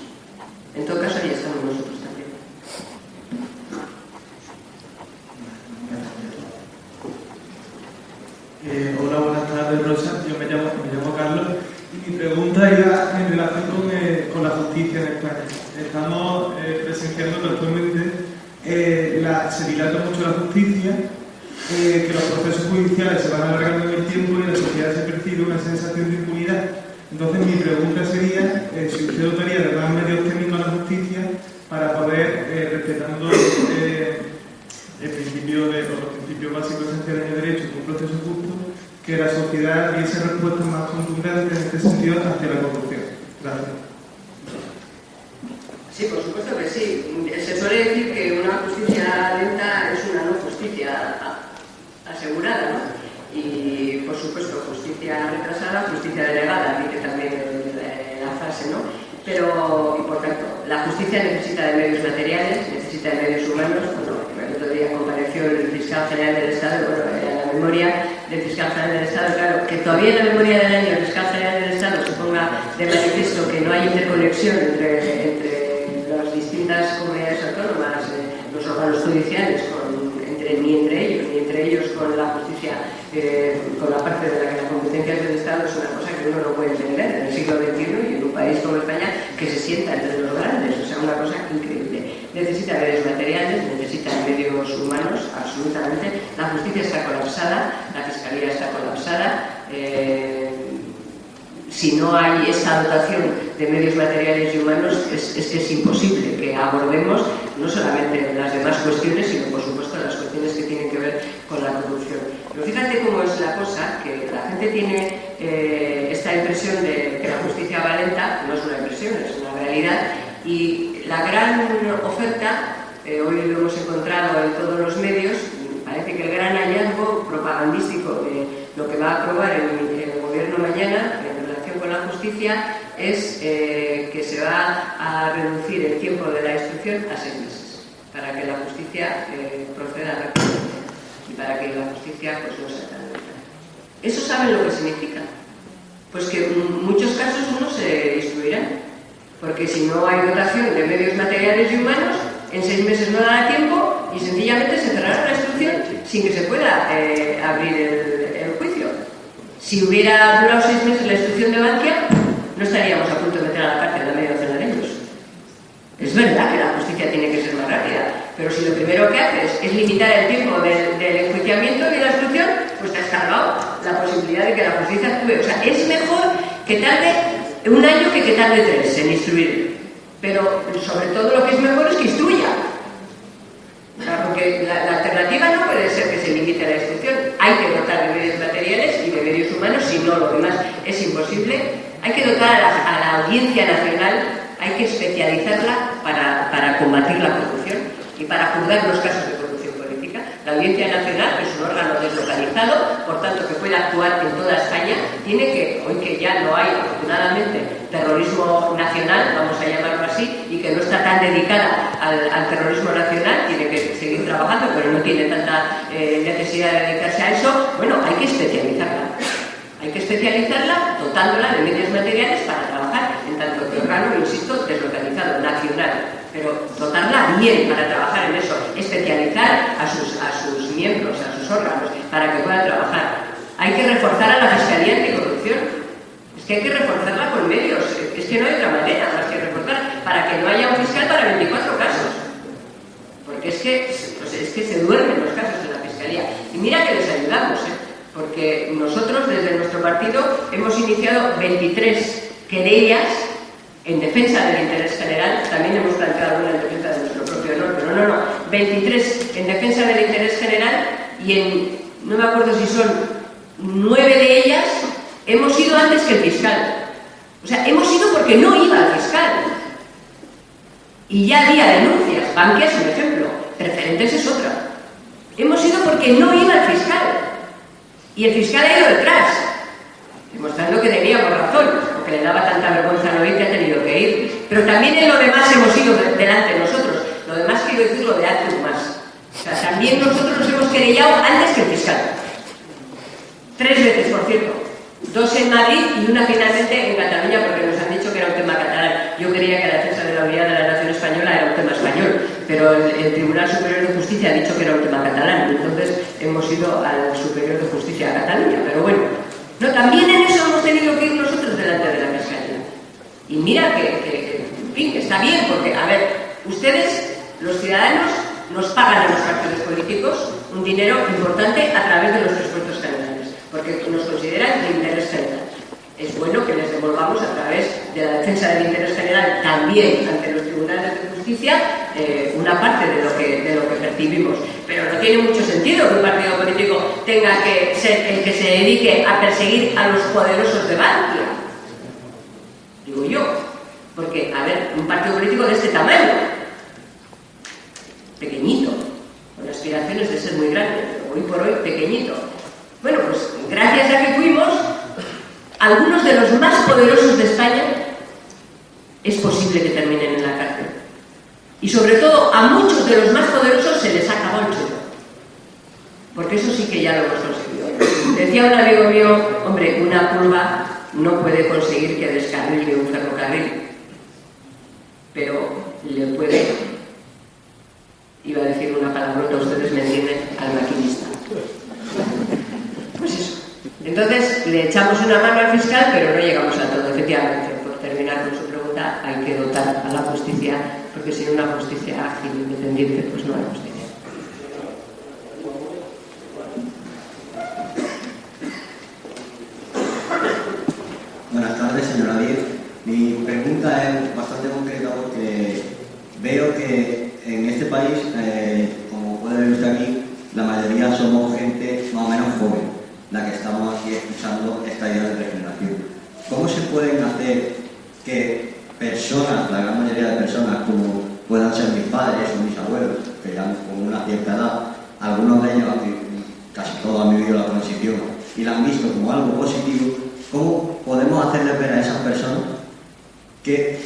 En todo caso, ahí estamos nosotros también. Hola, buenas tardes, Rosa. Yo me llamo Carlos y mi pregunta era en relación con la justicia en España. Estamos presenciando actualmente se dilata mucho la justicia, que los procesos judiciales se van alargando en el tiempo y en la sociedad se percibe una sensación de impunidad. Entonces mi pregunta sería si usted dotaría de más medios técnicos a la justicia para poder, respetando el principio los principios básicos esenciales de derecho de un proceso justo, que la sociedad diese respuestas más contundentes en este sentido hacia la corrupción. Gracias. Sí, por supuesto que sí. Se suele decir que una justicia lenta es una no justicia asegurada, ¿no? Y, por supuesto, justicia retrasada, justicia delegada, dice también la frase, ¿no? Pero, y por tanto, la justicia necesita de medios materiales, necesita de medios humanos. Bueno, el otro día compareció el fiscal general del Estado, bueno, la memoria del fiscal general del Estado, claro, que todavía en la memoria del año el fiscal general del Estado se ponga de manifiesto que no hay interconexión entre las distintas comunidades autónomas, los órganos judiciales, ni entre ellos con la justicia, con la parte de la que la competencia es del Estado, es una cosa que uno no puede entender en el siglo XXI y en un país como España que se sienta entre los grandes, o sea, una cosa increíble. Necesita medios materiales, necesita medios humanos, absolutamente. La justicia está colapsada, la fiscalía está colapsada. Si no hay esa dotación de medios materiales y humanos, es que es imposible que abordemos no solamente las demás cuestiones, sino por supuesto las cuestiones que tienen que ver con la corrupción. Pero fíjate cómo es la cosa, que la gente tiene esta impresión de que la justicia va lenta, no es una impresión, es una realidad, y la gran oferta, hoy lo hemos encontrado en todos los medios, parece que el gran hallazgo propagandístico de lo que va a aprobar el gobierno mañana con la justicia es que se va a reducir el tiempo de la instrucción a 6 meses para que la justicia proceda rápidamente y para que la justicia pues no sea tan lenta. ¿Eso saben lo que significa? Pues que en muchos casos no se instruirán, porque si no hay dotación de medios materiales y humanos, en 6 meses no dará tiempo y sencillamente se cerrará la instrucción sin que se pueda abrir el juicio. Si hubiera durado 6 meses la instrucción de Bankia, no estaríamos a punto de meter a la cárcel a medio docena de ellos. Es verdad que la justicia tiene que ser más rápida, pero si lo primero que haces es limitar el tiempo del enjuiciamiento y de la instrucción, pues te has cargado la posibilidad de que la justicia actúe. O sea, es mejor que tarde 1 año que tarde 3 en instruir. Pero sobre todo lo que es mejor es que instruya. O sea, porque la alternativa no puede ser que se limite la instrucción. Hay que dotar de medios materiales y de medios humanos, si no, lo demás es imposible. Hay que dotar a la Audiencia Nacional, hay que especializarla para combatir la corrupción y para juzgar los casos de corrupción. La Audiencia Nacional, que es un órgano deslocalizado, por tanto que puede actuar en toda España, tiene que, hoy que ya no hay afortunadamente terrorismo nacional, vamos a llamarlo así, y que no está tan dedicada al terrorismo nacional, tiene que seguir trabajando, pero no tiene tanta necesidad de dedicarse a eso. Bueno, hay que especializarla. Hay que especializarla, dotándola de medios materiales para trabajar en tanto que órgano, insisto, deslocalizado, nacional. Pero dotarla bien para trabajar en eso, especializar a sus miembros, a sus órganos, para que puedan trabajar. Hay que reforzar a la Fiscalía Anticorrupción. Es que hay que reforzarla con medios. Es que no hay otra manera más que reforzar para que no haya un fiscal para 24 casos. Porque es que se duermen los casos en la Fiscalía. Y mira que les ayudamos, porque nosotros desde nuestro partido hemos iniciado 23 querellas en defensa del interés general. También hemos planteado una en defensa de nuestro propio honor, pero no, 23 en defensa del interés general, y no me acuerdo si son 9 de ellas hemos ido antes que el fiscal. O sea, hemos ido porque no iba el fiscal. Y ya había denuncias. Bankia es un ejemplo, Preferentes es otra. Hemos ido porque no iba el fiscal. Y el fiscal ha ido detrás, demostrando que teníamos razón, porque le daba tanta vergüenza no ir que ha tenido que ir. Pero también en lo demás hemos ido delante de nosotros. Lo demás quiero decirlo de Actus más. O sea, también nosotros nos hemos querellado antes que el fiscal. 3 veces, por cierto. 2 en Madrid y una finalmente en Cataluña, porque nos han dicho que era un tema catalán. Yo creía que la defensa de la unidad de la nación española era un tema español, pero el Tribunal Superior de Justicia ha dicho que era un tema catalán. Entonces hemos ido al Superior de Justicia a Cataluña. Pero bueno, no, también en eso hemos tenido que ir nosotros delante de la Fiscalía. Y mira que en fin, que está bien, porque, a ver, ustedes, los ciudadanos, nos pagan a los partidos políticos un dinero importante a través de los presupuestos generales, porque nos consideran de interés general. Es bueno que les devolvamos a través de la defensa del interés general también ante los tribunales de justicia una parte de lo que percibimos. Pero no tiene mucho sentido que un partido político tenga que ser el que se dedique a perseguir a los poderosos de Bankia. Digo yo, porque, a ver, un partido político de este tamaño, pequeñito, con aspiraciones de ser muy grande, pero hoy por hoy pequeñito. Bueno, pues gracias a que fuimos algunos de los más poderosos de España, es posible que terminen en la cárcel. Y sobre todo a muchos de los más poderosos se les acabó el churro. Porque eso sí que ya lo hemos conseguido. Decía un amigo mío, hombre, una curva no puede conseguir que descarrile un ferrocarril, pero le puede, iba a decir una palabrota, ustedes me entienden, al maquinista. Pues eso. Entonces le echamos una mano al fiscal, pero no llegamos a todo. Efectivamente, por terminar con su pregunta, hay que dotar a la justicia, porque sin una justicia ágil e independiente, pues no hay justicia. Buenas tardes, señora Díez. Mi pregunta es bastante concreta porque veo que en este país, como puede ver usted aquí, la mayoría somos gente más o menos joven, la que estamos aquí escuchando esta idea de regeneración. ¿Cómo se pueden hacer que personas, la gran mayoría de personas, como puedan ser mis padres o mis abuelos, que ya con una cierta edad, algunos de ellos casi todos han vivido la transición y la han visto como algo positivo, cómo podemos hacerles ver a esas personas que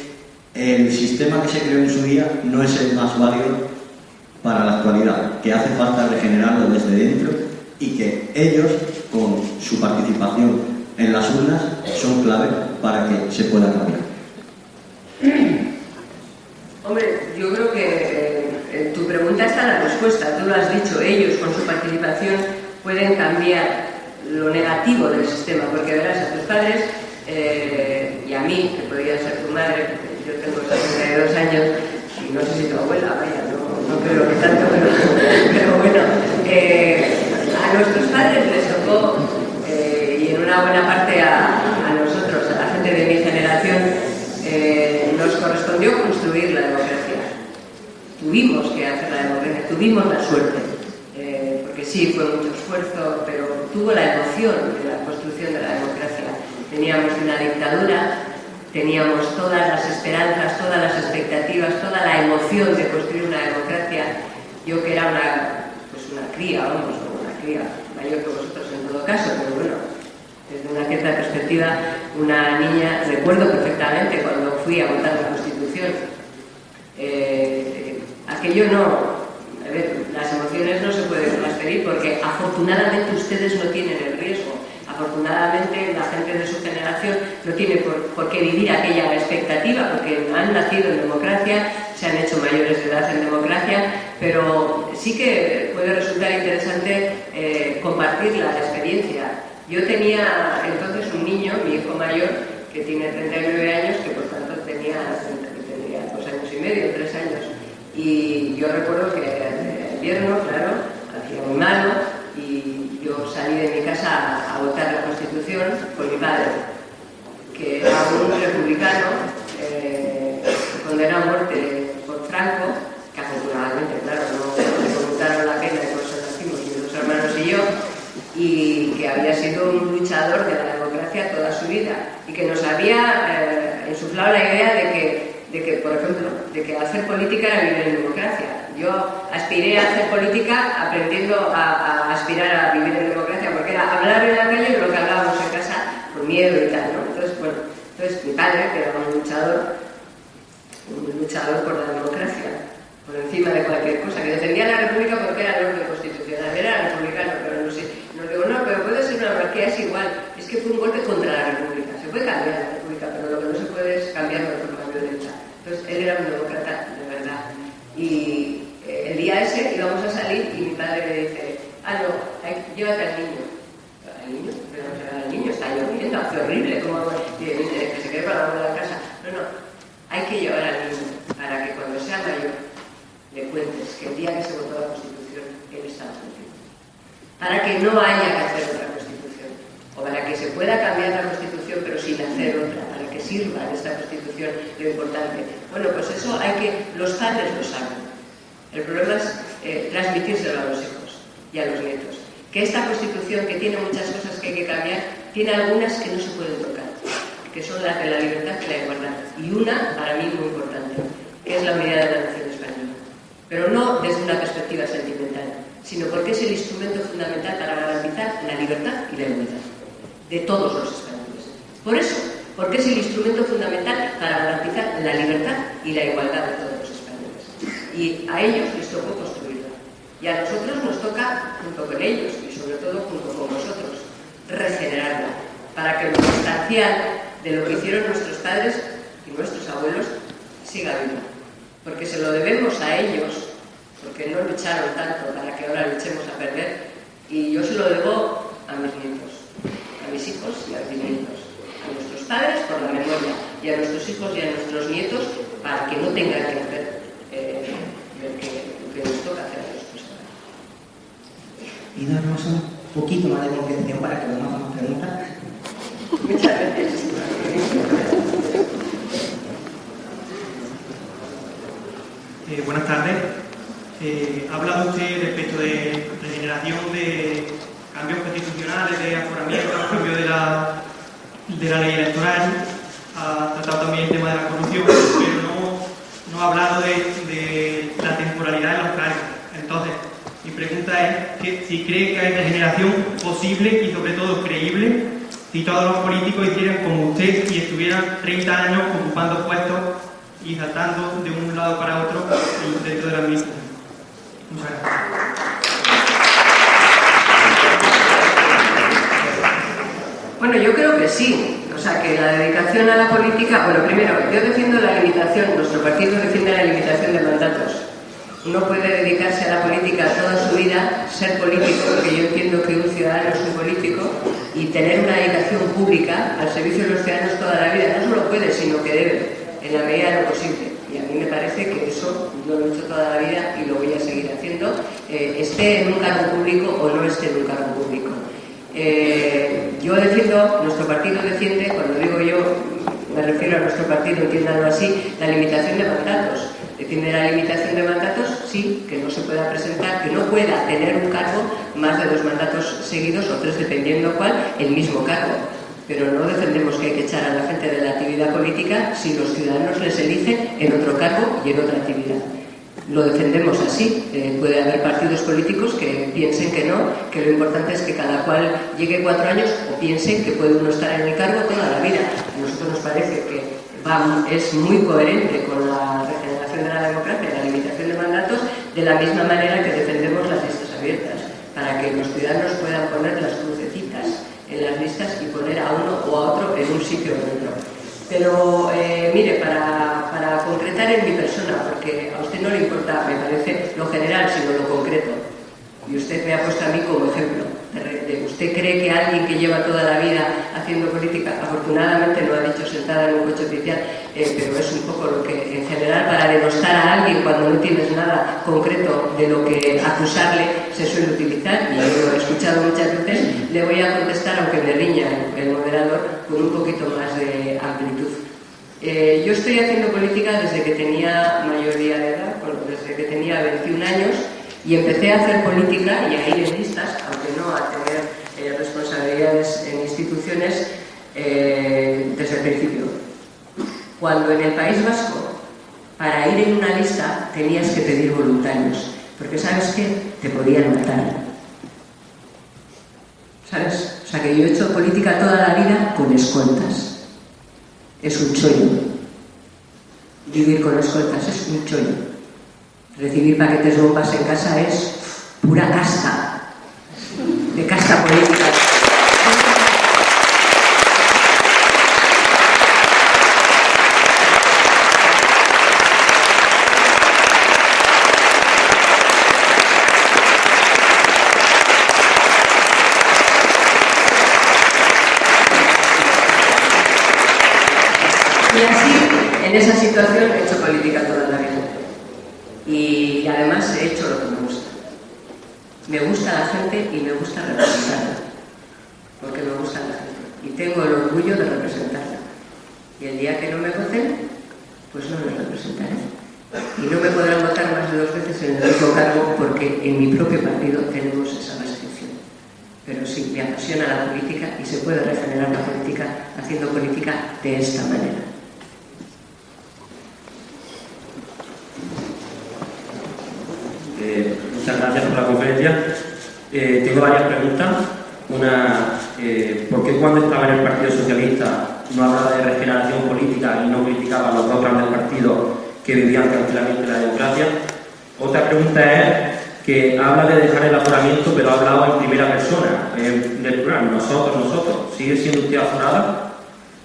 el sistema que se creó en su día no es el más válido para la actualidad, que hace falta regenerarlo desde dentro y que ellos, con su participación en las urnas, son clave para que se pueda cambiar? Hombre, yo creo que en tu pregunta está la respuesta. Tú lo has dicho, ellos con su participación pueden cambiar lo negativo del sistema, porque verás a tus padres y a mí, que podría ser tu madre, yo tengo 62 años y no sé si tu abuela, vaya, no creo que tanto, pero bueno, a nuestros padres les tocó, y en una buena parte a nosotros, a la gente de mi generación, nos correspondió construir la democracia. Tuvimos que hacer la democracia, tuvimos la suerte, porque sí, fue mucho esfuerzo, pero tuvo la emoción de la construcción de la democracia. Teníamos una dictadura, teníamos todas las esperanzas, todas las expectativas, toda la emoción de construir una democracia. Yo que era una cría, vamos, o una cría mayor que vosotros en todo caso, pero bueno, desde una cierta perspectiva, una niña, recuerdo perfectamente cuando fui a votar la Constitución, aquello no, a ver, las emociones no se pueden transferir porque afortunadamente ustedes no tienen el riesgo. Afortunadamente la gente de su generación no tiene por qué vivir aquella expectativa porque han nacido en democracia, se han hecho mayores de edad en democracia, pero sí que puede resultar interesante compartir la experiencia. Yo tenía entonces un niño, mi hijo mayor, que tiene 39 años, que por tanto tenía 2 años y medio, 3 años. Y yo recuerdo que el invierno, claro, hacía muy malo y yo salí de mi casa a votar la Constitución con mi padre, que era un republicano condenado a muerte por Franco, que afortunadamente, claro, no le conmutaron la pena y por eso nacimos mis 2 hermanos y yo, y que había sido un luchador de la democracia toda su vida y que nos había insuflado la idea de que, por ejemplo, de que hacer política era vivir en democracia. Yo aspiré a hacer política aprendiendo a aspirar a vivir en democracia porque era hablar en la calle lo que hablábamos en casa por miedo y tal, ¿no? Entonces, bueno, mi padre, que era un luchador por la democracia, por encima de cualquier cosa, que defendía la república porque era el orden constitucional, era republicano, pero no sé, no digo, no, pero puede ser una monarquía, es igual, es que fue un golpe contra la república, se puede cambiar la república, pero lo que no se puede es cambiarlo de forma violenta. Entonces, él era un demócrata, de verdad. Y el día ese íbamos a salir y mi padre me dice, no, llévate al niño. ¿Al niño? Pero no llevar al niño, está lloviendo, hace horrible, como que se quede para la casa. No, hay que llevar al niño para que cuando sea mayor le cuentes que el día que se votó la Constitución, él estaba contigo. Para que no haya que hacer otra Constitución, o para que se pueda cambiar la Constitución pero sin hacer otra, para que sirva esta Constitución lo importante. Bueno, pues eso los padres lo saben. El problema es transmitírselo a los hijos y a los nietos. Que esta Constitución, que tiene muchas cosas que hay que cambiar, tiene algunas que no se pueden tocar, que son las de la libertad y la igualdad. Y una, para mí, muy importante, que es la unidad de la nación española. Pero no desde una perspectiva sentimental, sino porque es el instrumento fundamental para garantizar la libertad y la igualdad de todos los españoles. Por eso, porque es el instrumento fundamental para garantizar la libertad y la igualdad de todos los españoles. Y a ellos les tocó construirla. Y a nosotros nos toca, junto con ellos, y sobre todo junto con vosotros, regenerarla, para que lo sustancial de lo que hicieron nuestros padres y nuestros abuelos siga vivo. Porque se lo debemos a ellos, porque no lucharon tanto para que ahora luchemos a perder, y yo se lo debo a mis nietos, a mis hijos y a mis nietos, a nuestros padres por la memoria, y a nuestros hijos y a nuestros nietos para que no tengan que hacer lo que nos toca hacer a nuestros padres. Y darnos un poquito más de concreción para que nos hagamos preguntas. Muchas gracias. Buenas tardes. Ha hablado usted respecto de regeneración de cambios constitucionales, de aforamiento, cambio de la ley electoral. Ha tratado también el tema de la corrupción, pero no ha hablado de la temporalidad de los cargos. Entonces, mi pregunta es que si cree que hay regeneración posible y sobre todo creíble si todos los políticos hicieran como usted y estuvieran 30 años ocupando puestos y saltando de un lado para otro dentro de la administración. Muchas gracias. Bueno, yo creo que sí. O sea, que la dedicación a la política... Bueno, primero, yo defiendo la limitación, nuestro partido defiende la limitación de mandatos. Uno puede dedicarse a la política toda su vida, ser político, porque yo entiendo que un ciudadano es un político, y tener una dedicación pública al servicio de los ciudadanos toda la vida. No solo puede, sino que debe, en la medida de lo posible. Y a mí me parece que eso lo he hecho toda la vida y lo voy a seguir haciendo, esté en un cargo público o no esté en un cargo público. Yo defiendo, nuestro partido defiende, cuando digo yo, me refiero a nuestro partido, entiéndanlo así, la limitación de mandatos. Defiende la limitación de mandatos, sí, que no se pueda presentar, que no pueda tener un cargo más de 2 mandatos seguidos o 3, dependiendo cuál, el mismo cargo. Pero no defendemos que hay que echar a la gente de la actividad política si los ciudadanos les eligen en otro cargo y en otra actividad. lo defendemos así. Puede haber partidos políticos que piensen que no, que lo importante es que cada cual llegue 4 años, o piensen que puede uno estar en el cargo toda la vida. A nosotros nos parece que es muy coherente con la regeneración de la democracia y la limitación de mandatos, de la misma manera que defendemos las listas abiertas, para que los ciudadanos puedan poner las crucecitas en las listas y poner a uno o a otro en un sitio o en otro. Pero, mire, para concretar en mi persona, porque a usted no le importa, me parece, lo general, sino lo concreto, y usted me ha puesto a mí como ejemplo. ¿Usted cree que alguien que lleva toda la vida haciendo política, afortunadamente lo ha dicho sentada en un coche oficial, pero es un poco lo que, en general, para denostar a alguien cuando no tienes nada concreto de lo que acusarle, se suele utilizar, y yo lo he escuchado muchas veces, le voy a contestar, aunque me riña el moderador, con un poquito más de amplitud. Yo estoy haciendo política desde que tenía mayoría de edad, desde que tenía 21 años, y empecé a hacer política y a ir en listas, aunque no a tener responsabilidades en instituciones, desde el principio. Cuando en el País Vasco, para ir en una lista, tenías que pedir voluntarios, porque ¿sabes qué? Te podían matar. ¿Sabes? O sea, que yo he hecho política toda la vida con escoltas. Es un chollo. Vivir con escoltas es un chollo. Recibir paquetes bombas en casa es pura casta, de casta política. Y así, en esa situación, he hecho política toda la vida. Y además he hecho lo que me gusta. Me gusta la gente y me gusta representarla, porque me gusta la gente y tengo el orgullo de representarla. Y el día que no me voten, pues no les representaré. Y no me podrán votar más de 2 veces en el mismo cargo, porque en mi propio partido tenemos esa restricción. Pero sí, me apasiona la política y se puede regenerar la política haciendo política de esta manera. Muchas gracias por la conferencia. Tengo varias preguntas. Una, ¿por qué cuando estaba en el Partido Socialista no hablaba de regeneración política y no criticaba a los 2 grandes partidos que vivían tranquilamente la democracia? Otra pregunta es que habla de dejar el aforamiento, pero ha hablado en primera persona, del plural, nosotros. ¿Sigue siendo usted aforada?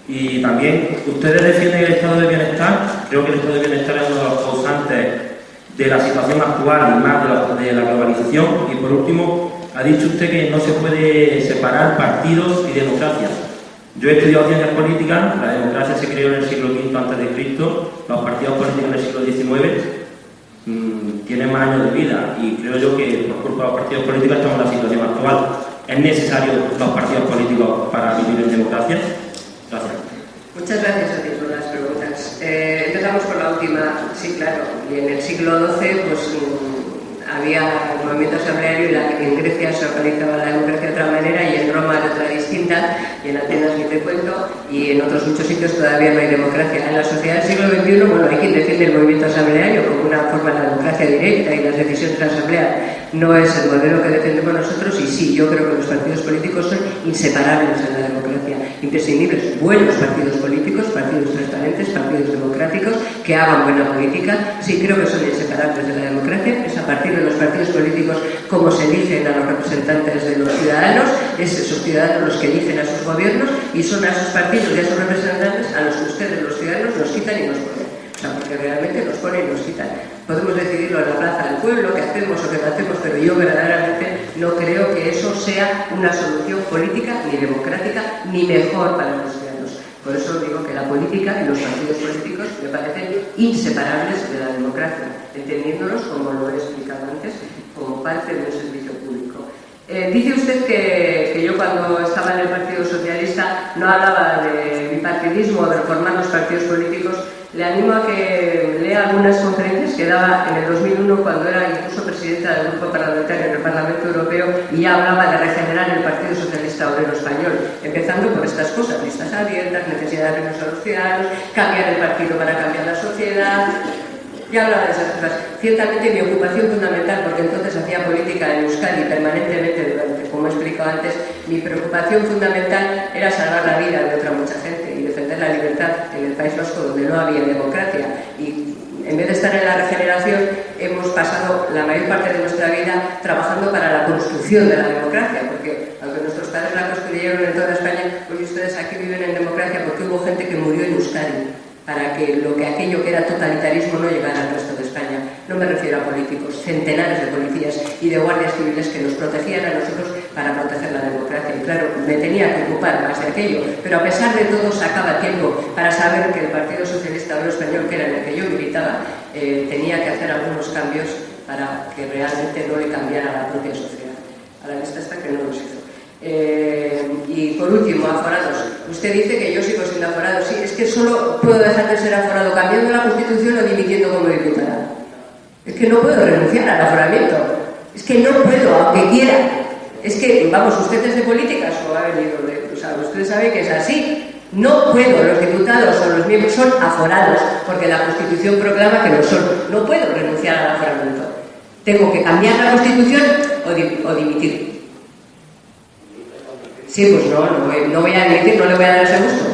Y también, ¿ustedes defienden el estado de bienestar? Creo que el estado de bienestar es uno de los causantes de la situación actual y más de la globalización. Y por último, ha dicho usted que no se puede separar partidos y democracia. Yo he estudiado ciencias políticas, la democracia se creó en el siglo V a.C., los partidos políticos en el siglo XIX tienen más años de vida, y creo yo que por culpa de los partidos políticos estamos en la situación actual. ¿Es necesario los partidos políticos para vivir en democracia? Gracias. Muchas gracias a ti por las preguntas. Empezamos por la última. Sí, claro. Y en el siglo XII, pues había el movimiento asambleario, y en Grecia se organizaba la democracia de otra manera, y en Roma de otra distinta, y en Atenas ni te cuento, y en otros muchos sitios todavía no hay democracia. En la sociedad del siglo XXI, bueno, hay quien defiende el movimiento asambleario como una forma de la democracia directa, y las decisiones de la asamblea no es el modelo que defendemos nosotros, y sí, yo creo que los partidos políticos son inseparables de la democracia, imprescindibles. Buenos partidos políticos, partidos transparentes, partidos democráticos que hagan buena política, sí creo que son inseparables de la democracia. Es a partir de los partidos políticos como se eligen a los representantes de los ciudadanos, es esos ciudadanos los que eligen a sus gobiernos, y son a sus partidos y a sus representantes a los que ustedes, los ciudadanos, nos quitan y nos ponen. O sea, porque realmente nos ponen y nos quitan. Podemos decidirlo en la plaza del pueblo, qué hacemos o qué no hacemos, pero yo verdaderamente no creo que eso sea una solución política, ni democrática, ni mejor para los ciudadanos. Por eso digo que la política y los partidos políticos me parecen inseparables de la democracia, entendiéndolos, como lo he explicado antes, como parte de un servicio público. Dice usted que yo, cuando estaba en el Partido Socialista, no hablaba de bipartidismo o de reformar los partidos políticos. Le animo a que lea algunas conferencias que daba en el 2001, cuando era incluso presidenta del grupo parlamentario en el Parlamento Europeo, y ya hablaba de regenerar el Partido Socialista Obrero Español, empezando por estas cosas: listas abiertas, necesidad de reunirse a los ciudadanos, cambiar el partido para cambiar la sociedad. Ya hablaba de esas cosas. Ciertamente mi ocupación fundamental, porque entonces hacía política en Euskadi permanentemente durante, como he explicado antes, mi preocupación fundamental era salvar la vida de otra mucha gente y defender la libertad en el País Vasco, donde no había democracia. Y en vez de estar en la regeneración, hemos pasado la mayor parte de nuestra vida trabajando para la construcción de la democracia, porque aunque nuestros padres la construyeron en toda España, pues ustedes aquí viven en democracia porque hubo gente que murió en Euskadi para que aquello que era totalitarismo no llegara al resto de España. No me refiero a políticos, centenares de policías y de guardias civiles que nos protegían a nosotros para proteger la democracia. Y claro, me tenía que ocupar más de aquello, pero a pesar de todo sacaba tiempo para saber que el Partido Socialista Obrero Español, que era en el que yo militaba, tenía que hacer algunos cambios para que realmente no le cambiara a la propia sociedad. A la vista está que no los hizo. Y por último, aforados. Usted dice que yo sigo siendo aforado. Sí, es que solo puedo dejar de ser aforado cambiando la Constitución o dimitiendo como diputada. Es que no puedo renunciar al aforamiento. Es que no puedo, aunque quiera. Es que, vamos, usted es de políticas o ha venido de... O sea, usted sabe que es así. No puedo, los diputados o los miembros son aforados, porque la Constitución proclama que lo son. No puedo renunciar al aforamiento. Tengo que cambiar la Constitución o dimitir. Sí, pues no voy a admitir, no le voy a dar ese gusto.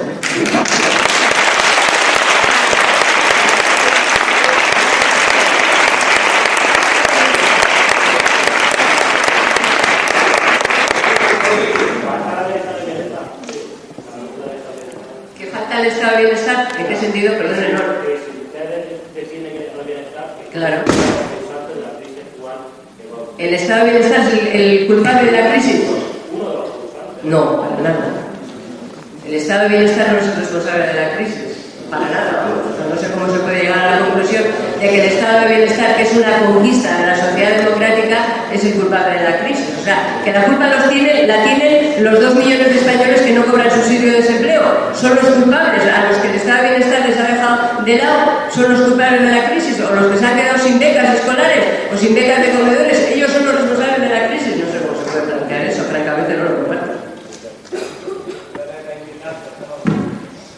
¿Qué falta al estado de bienestar? ¿En qué sentido? Perdón, no. Claro. ¿El estado de bienestar es el culpable de la crisis? No, para nada. El estado de bienestar no es el responsable de la crisis. Para nada. No sé cómo se puede llegar a la conclusión de que el estado de bienestar, que es una conquista de la sociedad democrática, es el culpable de la crisis. O sea, que la culpa la tienen los 2 millones de españoles que no cobran subsidio de desempleo. Son los culpables. A los que el estado de bienestar les ha dejado de lado son los culpables de la crisis. O los que se han quedado sin becas escolares o sin becas de comedores, ellos son los responsables de la crisis. No sé cómo se puede plantear eso. Francamente no lo comparto.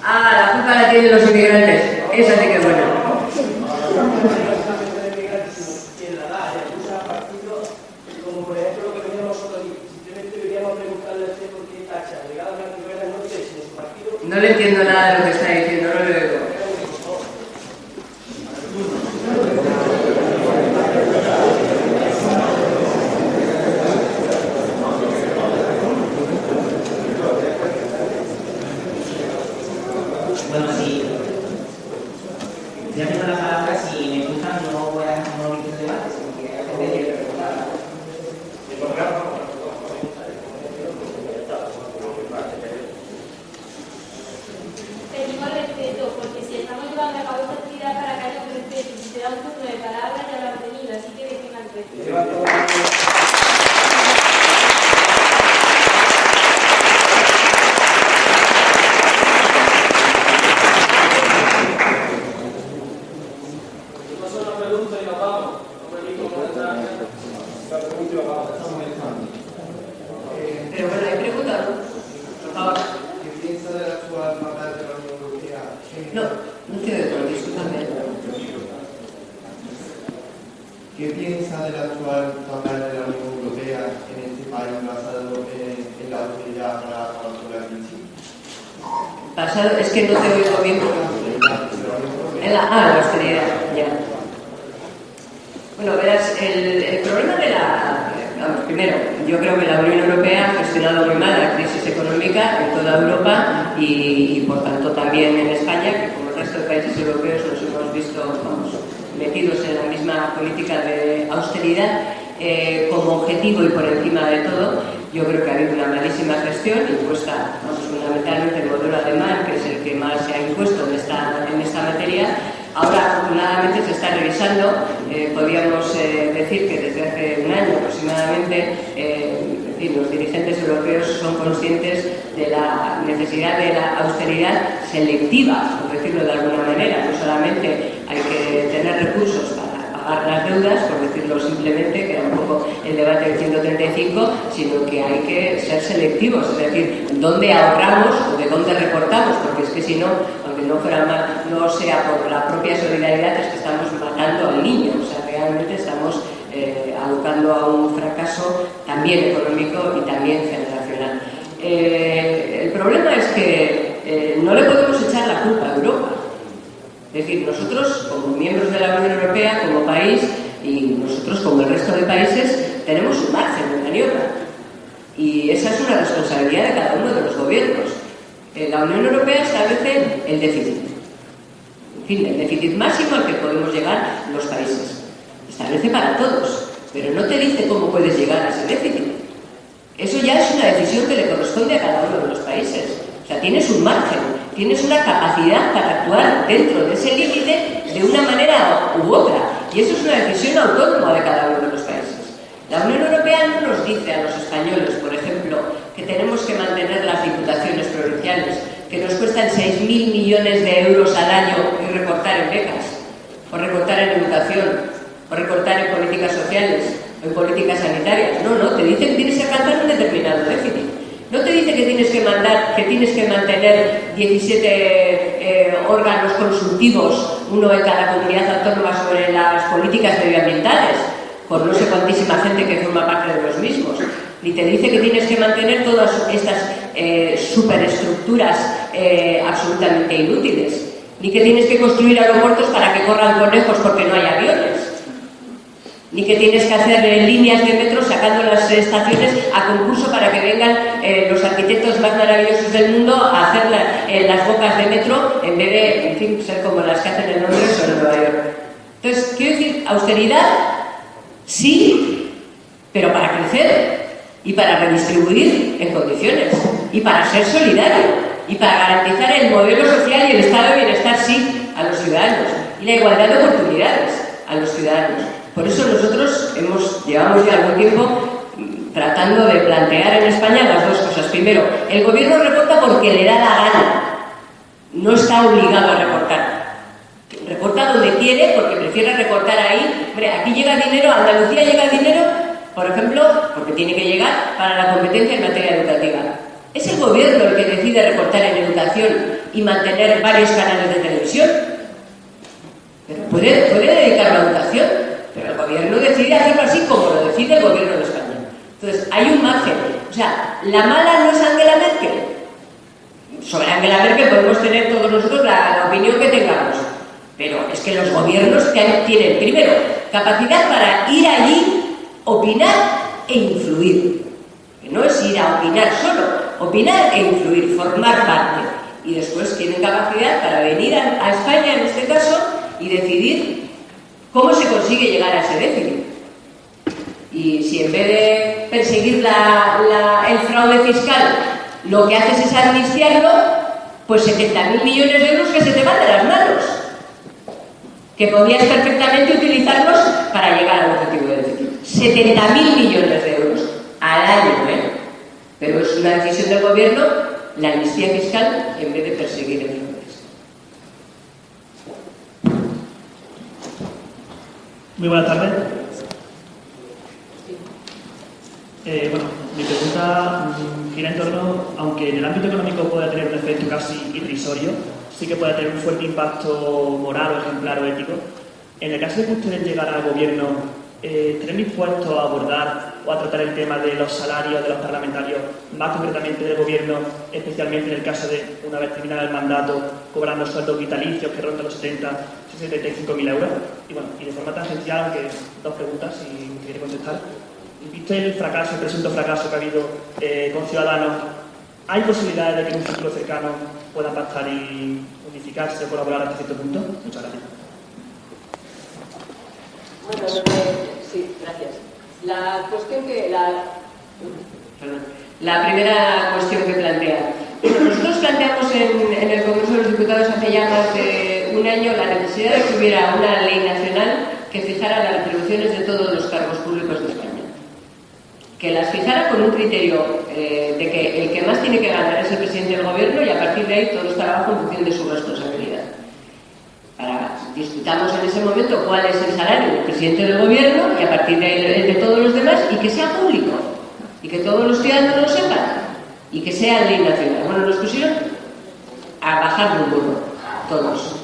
La culpa la tienen los inmigrantes. Esa sí que es buena. No le entiendo nada de lo que está diciendo, no lo oigo. Bueno, si ya tengo la palabra, si me gustan, no voy a morir el debate, sino que hay gente que quiere preguntar. Pedimos respeto, porque si estamos llevando a cabo esta actividad para que haya un respeto, si se da un turno de palabra ya lo han tenido, así que que tengan respeto. Pero bueno, hay preguntas, ¿no? Por favor. ¿Qué piensa del actual papel de la Unión Europea? No estoy de acuerdo, discúlpame. ¿Qué piensa del actual papel de la Unión Europea en este país basado en la austeridad para la crisis? Pasado, es que no te oigo bien porque... la austeridad, ya. Bueno, verás, el problema de la... Vamos, primero, yo creo que la Unión Europea ha gestionado muy mal la crisis económica en toda Europa y por tanto también en España, que como el resto de países europeos nos hemos visto, vamos, metidos en la misma política de austeridad como objetivo y por encima de todo. Yo creo que ha habido una malísima gestión impuesta, vamos, fundamentalmente el modelo alemán, que es el que más se ha impuesto en esta materia. Ahora, afortunadamente, se está revisando. Podríamos decir que desde hace un año aproximadamente los dirigentes europeos son conscientes de la necesidad de la austeridad selectiva, por decirlo de alguna manera. No solamente hay que tener recursos para pagar las deudas, por decirlo simplemente, que era un poco el debate del 135, sino que hay que ser selectivos, es decir, dónde ahorramos o de dónde recortamos, porque es que si no, aunque no fuera mal, no sea por la propia solidaridad, es que estamos matando educando al niño, o sea, realmente estamos abocando a un fracaso también económico y también generacional. El problema es que no le podemos echar la culpa a Europa. Es decir, nosotros como miembros de la Unión Europea, como país, y nosotros como el resto de países, tenemos un margen de maniobra. Y esa es una responsabilidad de cada uno de los gobiernos. La Unión Europea establece el déficit. En fin, el déficit máximo al que podemos llegar los países. Establece para todos, pero no te dice cómo puedes llegar a ese déficit. Eso ya es una decisión que le corresponde a cada uno de los países. O sea, tienes un margen, tienes una capacidad para actuar dentro de ese límite de una manera u otra. Y eso es una decisión autónoma de cada uno de los países. La Unión Europea no nos dice a los españoles, por ejemplo, que tenemos que mantener las diputaciones provinciales, que nos cuestan 6.000 millones de euros al año y recortar en becas, o recortar en educación, o recortar en políticas sociales, o en políticas sanitarias. No, te dice que tienes que alcanzar un determinado déficit. No te dice que tienes que mantener 17 órganos consultivos, uno en cada comunidad autónoma, sobre las políticas medioambientales, con no sé cuantísima gente que forma parte de los mismos. Ni te dice que tienes que mantener todas estas superestructuras absolutamente inútiles. Ni que tienes que construir aeropuertos para que corran conejos porque no hay aviones. Ni que tienes que hacer líneas de metro sacando las estaciones a concurso para que vengan los arquitectos más maravillosos del mundo a hacer las bocas de metro en vez de, en fin, ser como las que hacen en Londres o en Nueva York. Entonces, quiero decir, austeridad, sí, pero para crecer y para redistribuir en condiciones y para ser solidario y para garantizar el modelo social y el estado de bienestar, sí, a los ciudadanos, y la igualdad de oportunidades a los ciudadanos. Por eso nosotros llevamos ya algún tiempo tratando de plantear en España las dos cosas. Primero, el gobierno recorta porque le da la gana, no está obligado a recortar. Recorta donde quiere porque prefiere recortar ahí. Hombre, aquí llega dinero, a Andalucía llega dinero, por ejemplo, porque tiene que llegar para la competencia en materia educativa. Es el gobierno el que decide recortar en educación y mantener varios canales de televisión. Pero puede dedicarlo a educación, pero el gobierno decide hacerlo así como lo decide el gobierno de España. Entonces, hay un margen. O sea, la mala no es Angela Merkel. Sobre Angela Merkel podemos tener todos nosotros la opinión que tengamos. Pero es que los gobiernos que tienen, primero, capacidad para ir allí, opinar e influir. Que no es ir a opinar solo, opinar e influir, formar parte. Y después tienen capacidad para venir a España, en este caso, y decidir cómo se consigue llegar a ese déficit. Y si en vez de perseguir el fraude fiscal, lo que haces es amnistiarlo, pues 70.000 millones de euros que se te van de las manos, que podías perfectamente utilizarlos para llegar al objetivo de déficit. 70.000 millones de euros al año, ¿eh? Pero es una decisión del gobierno, la amnistía fiscal, en vez de perseguir el fraude. Muy buenas tardes. Bueno, mi pregunta gira en torno, aunque en el ámbito económico pueda tener un efecto casi irrisorio, sí que puede tener un fuerte impacto moral o ejemplar o ético. En el caso de que ustedes llegaran al gobierno, ¿estarían dispuestos a abordar o a tratar el tema de los salarios de los parlamentarios, más concretamente del gobierno, especialmente en el caso de, una vez terminado el mandato, cobrando sueldos vitalicios que rondan los 75.000 euros? Y bueno, y de forma tangencial, aunque dos preguntas, si me quiere contestar. ¿Viste el presunto fracaso que ha habido con Ciudadanos? ¿Hay posibilidades de que en un futuro cercano puedan pactar y unificarse o colaborar hasta cierto punto? Muchas gracias. Bueno, sí, gracias. La primera cuestión que plantea. Nosotros planteamos en el Congreso de los Diputados hace ya más de un año la necesidad de que hubiera una ley nacional que fijara las retribuciones de todos los cargos públicos de España. Que las fijara con un criterio de que el que más tiene que ganar es el presidente del gobierno y a partir de ahí todo está abajo en función de su responsabilidad. Discutamos en ese momento cuál es el salario del presidente del gobierno y a partir de ahí el de todos los demás y que sea público y que todos los ciudadanos lo sepan y que sea ley nacional. Bueno, nos pusieron a bajar de un burro, todos.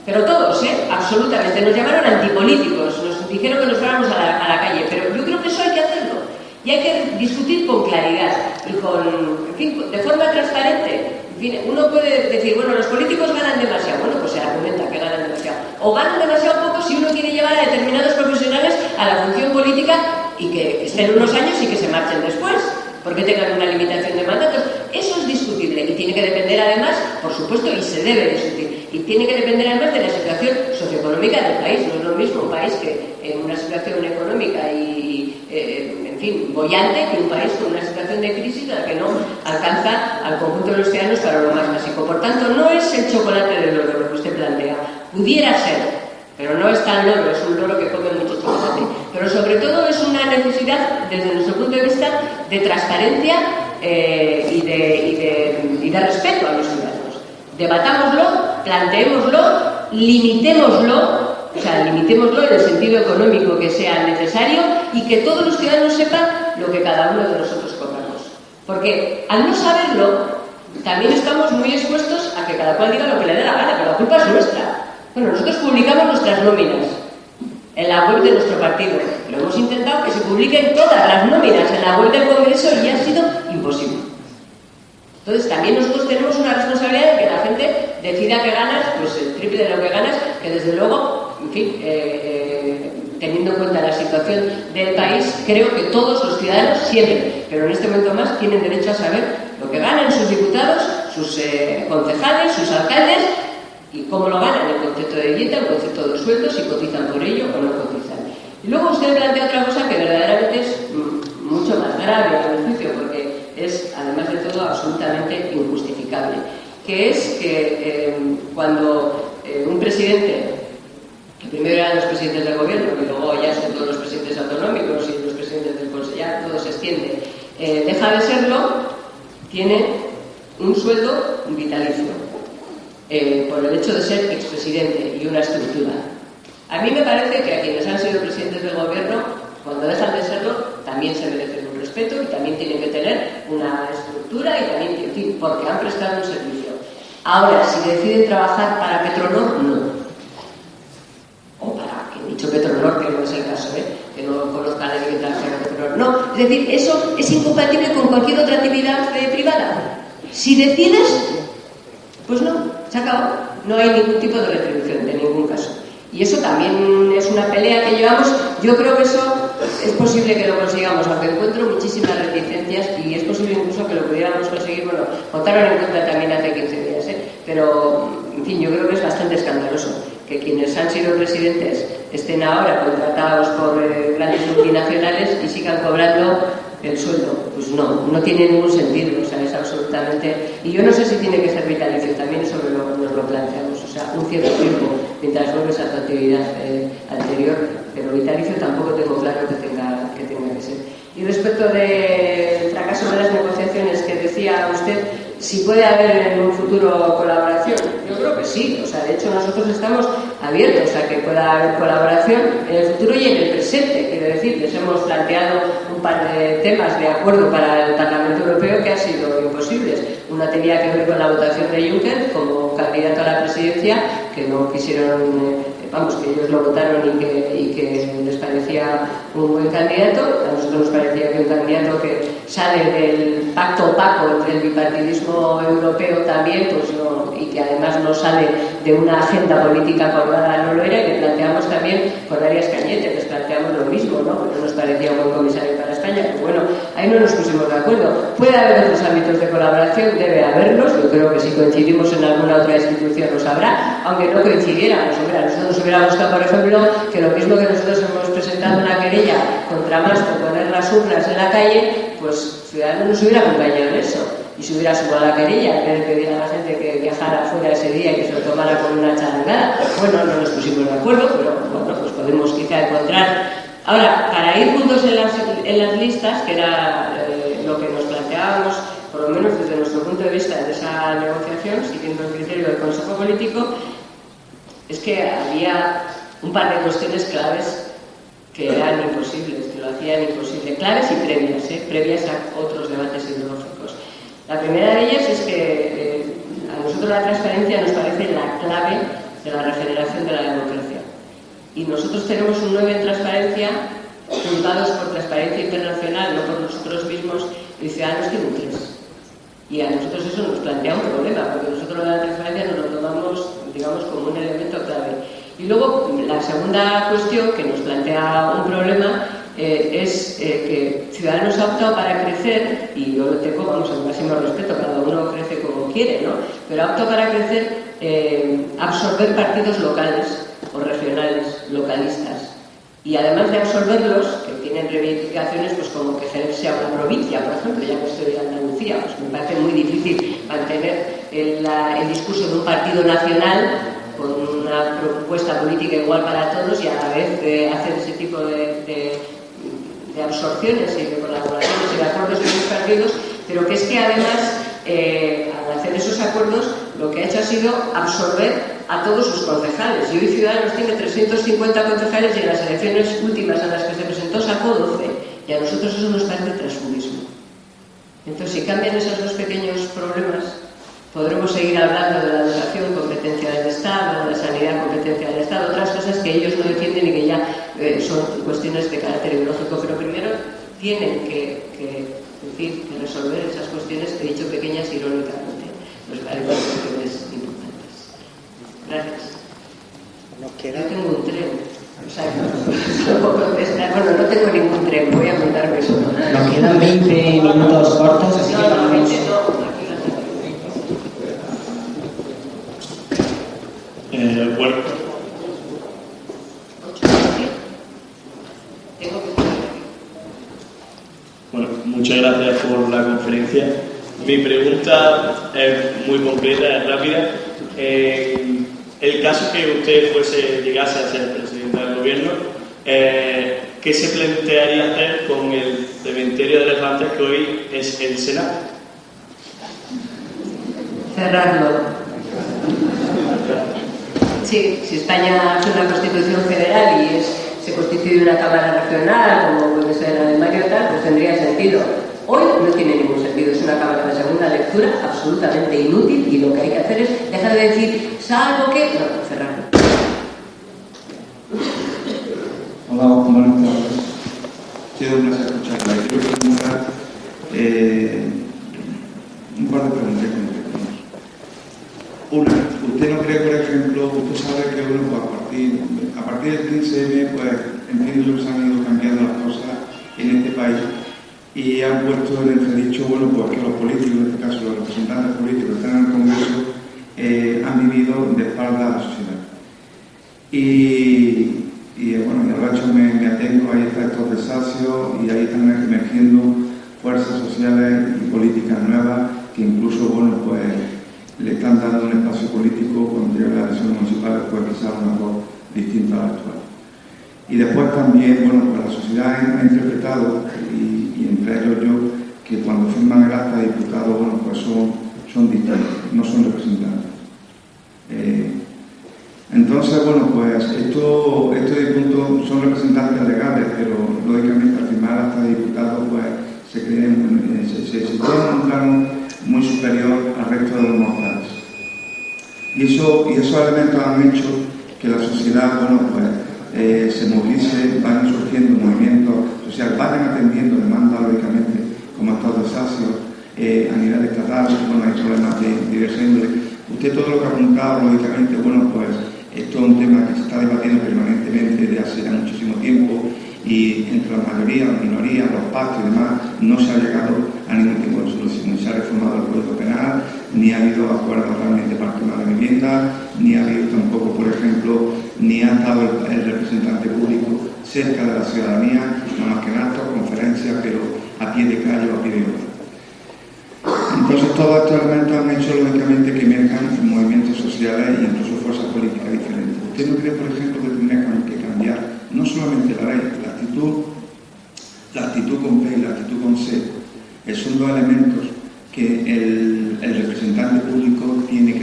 Pero todos, absolutamente. Nos llamaron antipolíticos, nos dijeron que nos fuéramos a la calle, pero yo creo que eso hay que hacerlo. Y hay que discutir con claridad y en fin, de forma transparente. En fin, uno puede decir, bueno, los políticos ganan demasiado. Bueno, pues se argumenta que ganan demasiado. O ganan demasiado poco si uno quiere llevar a determinados profesionales a la función política y que estén unos años y que se marchen después, porque tengan una limitación de mandatos. Eso es discutible y tiene que depender además, por supuesto, y se debe discutir, y tiene que depender además de la situación socioeconómica del país. No es lo mismo un país que en una situación económica en fin, boyante, que un país con una situación de crisis a la que no alcanza al conjunto de los ciudadanos para lo más básico. Por tanto, no es el chocolate del loro lo que usted plantea. Pudiera ser, pero no es tan loro, es un loro que come mucho chocolate. Pero sobre todo es una necesidad, desde nuestro punto de vista, de transparencia y de respeto a los ciudadanos. Debatámoslo, planteémoslo, limitémoslo, limitémoslo en el sentido económico que sea necesario y que todos los ciudadanos sepan lo que cada uno de nosotros cobramos. Porque al no saberlo, también estamos muy expuestos a que cada cual diga lo que le dé la gana, pero la culpa es nuestra. Bueno, nosotros publicamos nuestras nóminas en la web de nuestro partido. Lo hemos intentado que se publiquen todas las nóminas en la web del Congreso y ha sido imposible. Entonces también nosotros tenemos una responsabilidad de que la gente decida que ganas, pues el triple de lo que ganas, que desde luego, en fin, teniendo en cuenta la situación del país, creo que todos los ciudadanos siempre, pero en este momento más, tienen derecho a saber lo que ganan sus diputados, sus concejales, sus alcaldes, y cómo lo ganan, el concepto de dieta, el concepto de sueldos, si cotizan por ello o no cotizan. Y luego usted plantea otra cosa que verdaderamente es mucho más grave a mi juicio, porque es, además de todo, absolutamente injustificable, que es que cuando un presidente, que primero eran los presidentes del gobierno, y luego ya son todos los presidentes autonómicos y los presidentes del Consejo, ya todo se extiende, deja de serlo, tiene un sueldo vitalicio. Por el hecho de ser expresidente y una estructura. A mí me parece que a quienes han sido presidentes del gobierno, cuando dejan de serlo, también se merecen un respeto y también tienen que tener una estructura y también, en fin, porque han prestado un servicio. Ahora, si deciden trabajar para Petronor, no. O para, que he dicho Petronor, que no es el caso, que no conozca a nadie que trabaje para Petronor. No, es decir, eso es incompatible con cualquier otra actividad privada. Si decides, pues no, se acabó. No hay ningún tipo de retribución, de ningún caso. Y eso también es una pelea que llevamos. Yo creo que eso es posible que lo consigamos, aunque encuentro muchísimas reticencias y es posible incluso que lo pudiéramos conseguir. Bueno, votaron en contra también hace 15 días, pero, en fin, yo creo que es bastante escandaloso que quienes han sido presidentes estén ahora contratados por grandes multinacionales y sigan cobrando el sueldo. Pues no tiene ningún sentido, es absolutamente... Y yo no sé si tiene que ser vitalicio, también eso nos lo planteamos, un cierto tiempo, mientras vuelves a tu actividad anterior, pero vitalicio tampoco tengo claro que tenga que ser. Y respecto del fracaso de las negociaciones que decía usted, si puede haber en un futuro colaboración, yo creo que sí, de hecho nosotros estamos abiertos a que pueda haber colaboración en el futuro y en el presente, quiero decir, les hemos planteado un par de temas de acuerdo para el Parlamento Europeo que han sido imposibles. Una tenía que ver con la votación de Juncker como candidato a la presidencia, que no quisieron, que ellos lo votaron y que les parecía un buen candidato. A nosotros nos parecía que un candidato que sale del pacto opaco entre el bipartidismo europeo también, pues no, y que además no sale de una agenda política acordada, no lo era, y le planteamos también con Arias Cañete, les planteamos lo mismo, ¿no? Pero nos parecía un buen comisario para España, pero bueno, ahí no nos pusimos de acuerdo. Puede haber otros ámbitos de colaboración, debe haberlos, yo creo que si coincidimos en alguna otra institución los habrá, aunque no coincidiéramos. A nosotros nos hubiera gustado, por ejemplo, que lo mismo que nosotros hemos presentado una querella contra más por poner las urnas en la calle, pues Ciudadanos nos hubiera acompañado en eso y se hubiera sumado a la querella, en vez de pedir a la gente que viajara fuera ese día y que se lo tomara con una charangada. Bueno, no nos pusimos de acuerdo, pero bueno, pues podemos quizá encontrar. Ahora, para ir juntos en las listas, que era lo que nos planteábamos, por lo menos desde nuestro punto de vista de esa negociación, siguiendo el criterio del Consejo Político, es que había un par de cuestiones claves que eran imposibles, que lo hacían imposible, claves y previas a otros debates ideológicos. La primera de ellas es que a nosotros la transparencia nos parece la clave de la regeneración de la democracia. Y nosotros tenemos un 9 en transparencia, juzgados por Transparencia Internacional, no por nosotros mismos, y Ciudadanos tiene un 3. Y a nosotros eso nos plantea un problema, porque nosotros la transparencia nos lo tomamos, digamos, como un elemento clave. Y luego, la segunda cuestión que nos plantea un problema es que Ciudadanos ha optado para crecer, y yo lo tengo, vamos, al máximo respeto, cada uno crece como quiere, ¿no? Pero ha optado para crecer, absorber partidos locales o regionales, localistas. Y además de absorberlos, que tienen reivindicaciones, pues como que Jerez sea una provincia, por ejemplo, ya que estoy en Andalucía, pues me parece muy difícil mantener el discurso de un partido nacional con una propuesta política igual para todos y a la vez hacer ese tipo de absorciones y de colaboraciones y de acuerdos con los partidos, pero que es que además, al hacer esos acuerdos, lo que ha hecho ha sido absorber a todos sus concejales. Y hoy Ciudadanos tiene 350 concejales y en las elecciones últimas a las que se presentó sacó 12. Y a nosotros eso nos parece transfugismo. Entonces, si cambian esos dos pequeños problemas, podremos seguir hablando de la educación, competencia del Estado, de la sanidad, competencia del Estado, otras cosas que ellos no defienden y que ya son cuestiones de carácter ideológico. Pero primero tienen que resolver esas cuestiones que he dicho pequeñas irónicamente. Nos parecen cuestiones importantes. Gracias. Yo tengo un tren. O sea, bueno, no tengo ningún tren, voy a contarme eso. Nos quedan 20 minutos cortos, así que vamos. 20 no. Bueno. Bueno, muchas gracias por la conferencia. Mi pregunta es muy concreta, es rápida. El caso que usted llegase a ser presidente del gobierno, ¿qué se plantearía hacer con el cementerio de elefantes que hoy es el Senado? Cerrarlo. Sí, si España hace una constitución federal y se constituye una cámara regional, como puede ser Alemania o tal, pues tendría sentido. Hoy no tiene ningún sentido, es una cámara de segunda lectura absolutamente inútil y lo que hay que hacer es dejar de decir, salvo que... No, cerrarlo. Hola, buenas tardes. Ha sido un placer escucharla. Quiero preguntar un par de preguntas que me tenemos. Una, ¿usted no cree, por ejemplo, usted sabe que bueno, a partir del 15M, pues entiendo que se han ido cambiando las cosas en este país y han puesto en entredicho, bueno, pues que los políticos, en este caso los representantes políticos que están en el Congreso, han vivido de espaldas a la sociedad. Y bueno, y al hecho me atengo, ahí está estos desahucios y ahí están emergiendo fuerzas sociales y políticas nuevas que incluso, bueno, pues le están dando un espacio político cuando llega la elección municipal, pues quizás una voz distinta a la actual. Y después también, bueno, pues la sociedad ha interpretado, y entre ellos yo, que cuando firman el acta de diputado, bueno, pues son distintos, no son representantes. Entonces, bueno, pues estos diputados son representantes legales, pero lógicamente al firmar el acta de diputado, pues se sitúan en un plano muy superior al resto de los mortales. Y esos elementos han hecho que la sociedad, bueno, pues se movilice, vayan surgiendo movimientos sociales, vayan atendiendo demandas, lógicamente, como estos desahucios a nivel estatal, bueno, hay problemas de diversa índole. Usted todo lo que ha apuntado, lógicamente, bueno, pues esto es un tema que se está debatiendo permanentemente desde hace ya muchísimo tiempo y entre la mayoría, la minoría, los pactos y demás, no se ha llegado a ningún tipo de solución. Ni se ha reformado el Código Penal, ni ha habido acuerdos realmente para el tema de vivienda, ni ha habido tampoco, por ejemplo, ni ha estado el representante público cerca de la ciudadanía, nada más que en actos, conferencias, pero a pie de calle o a pie de obra. Entonces, todos estos elementos han hecho, lógicamente, que emerjan movimientos sociales e incluso fuerzas políticas diferentes. ¿Usted no cree, por ejemplo, que tendría que cambiar no solamente la ley, la actitud con P y la actitud con C? Son dos elementos que el representante público tiene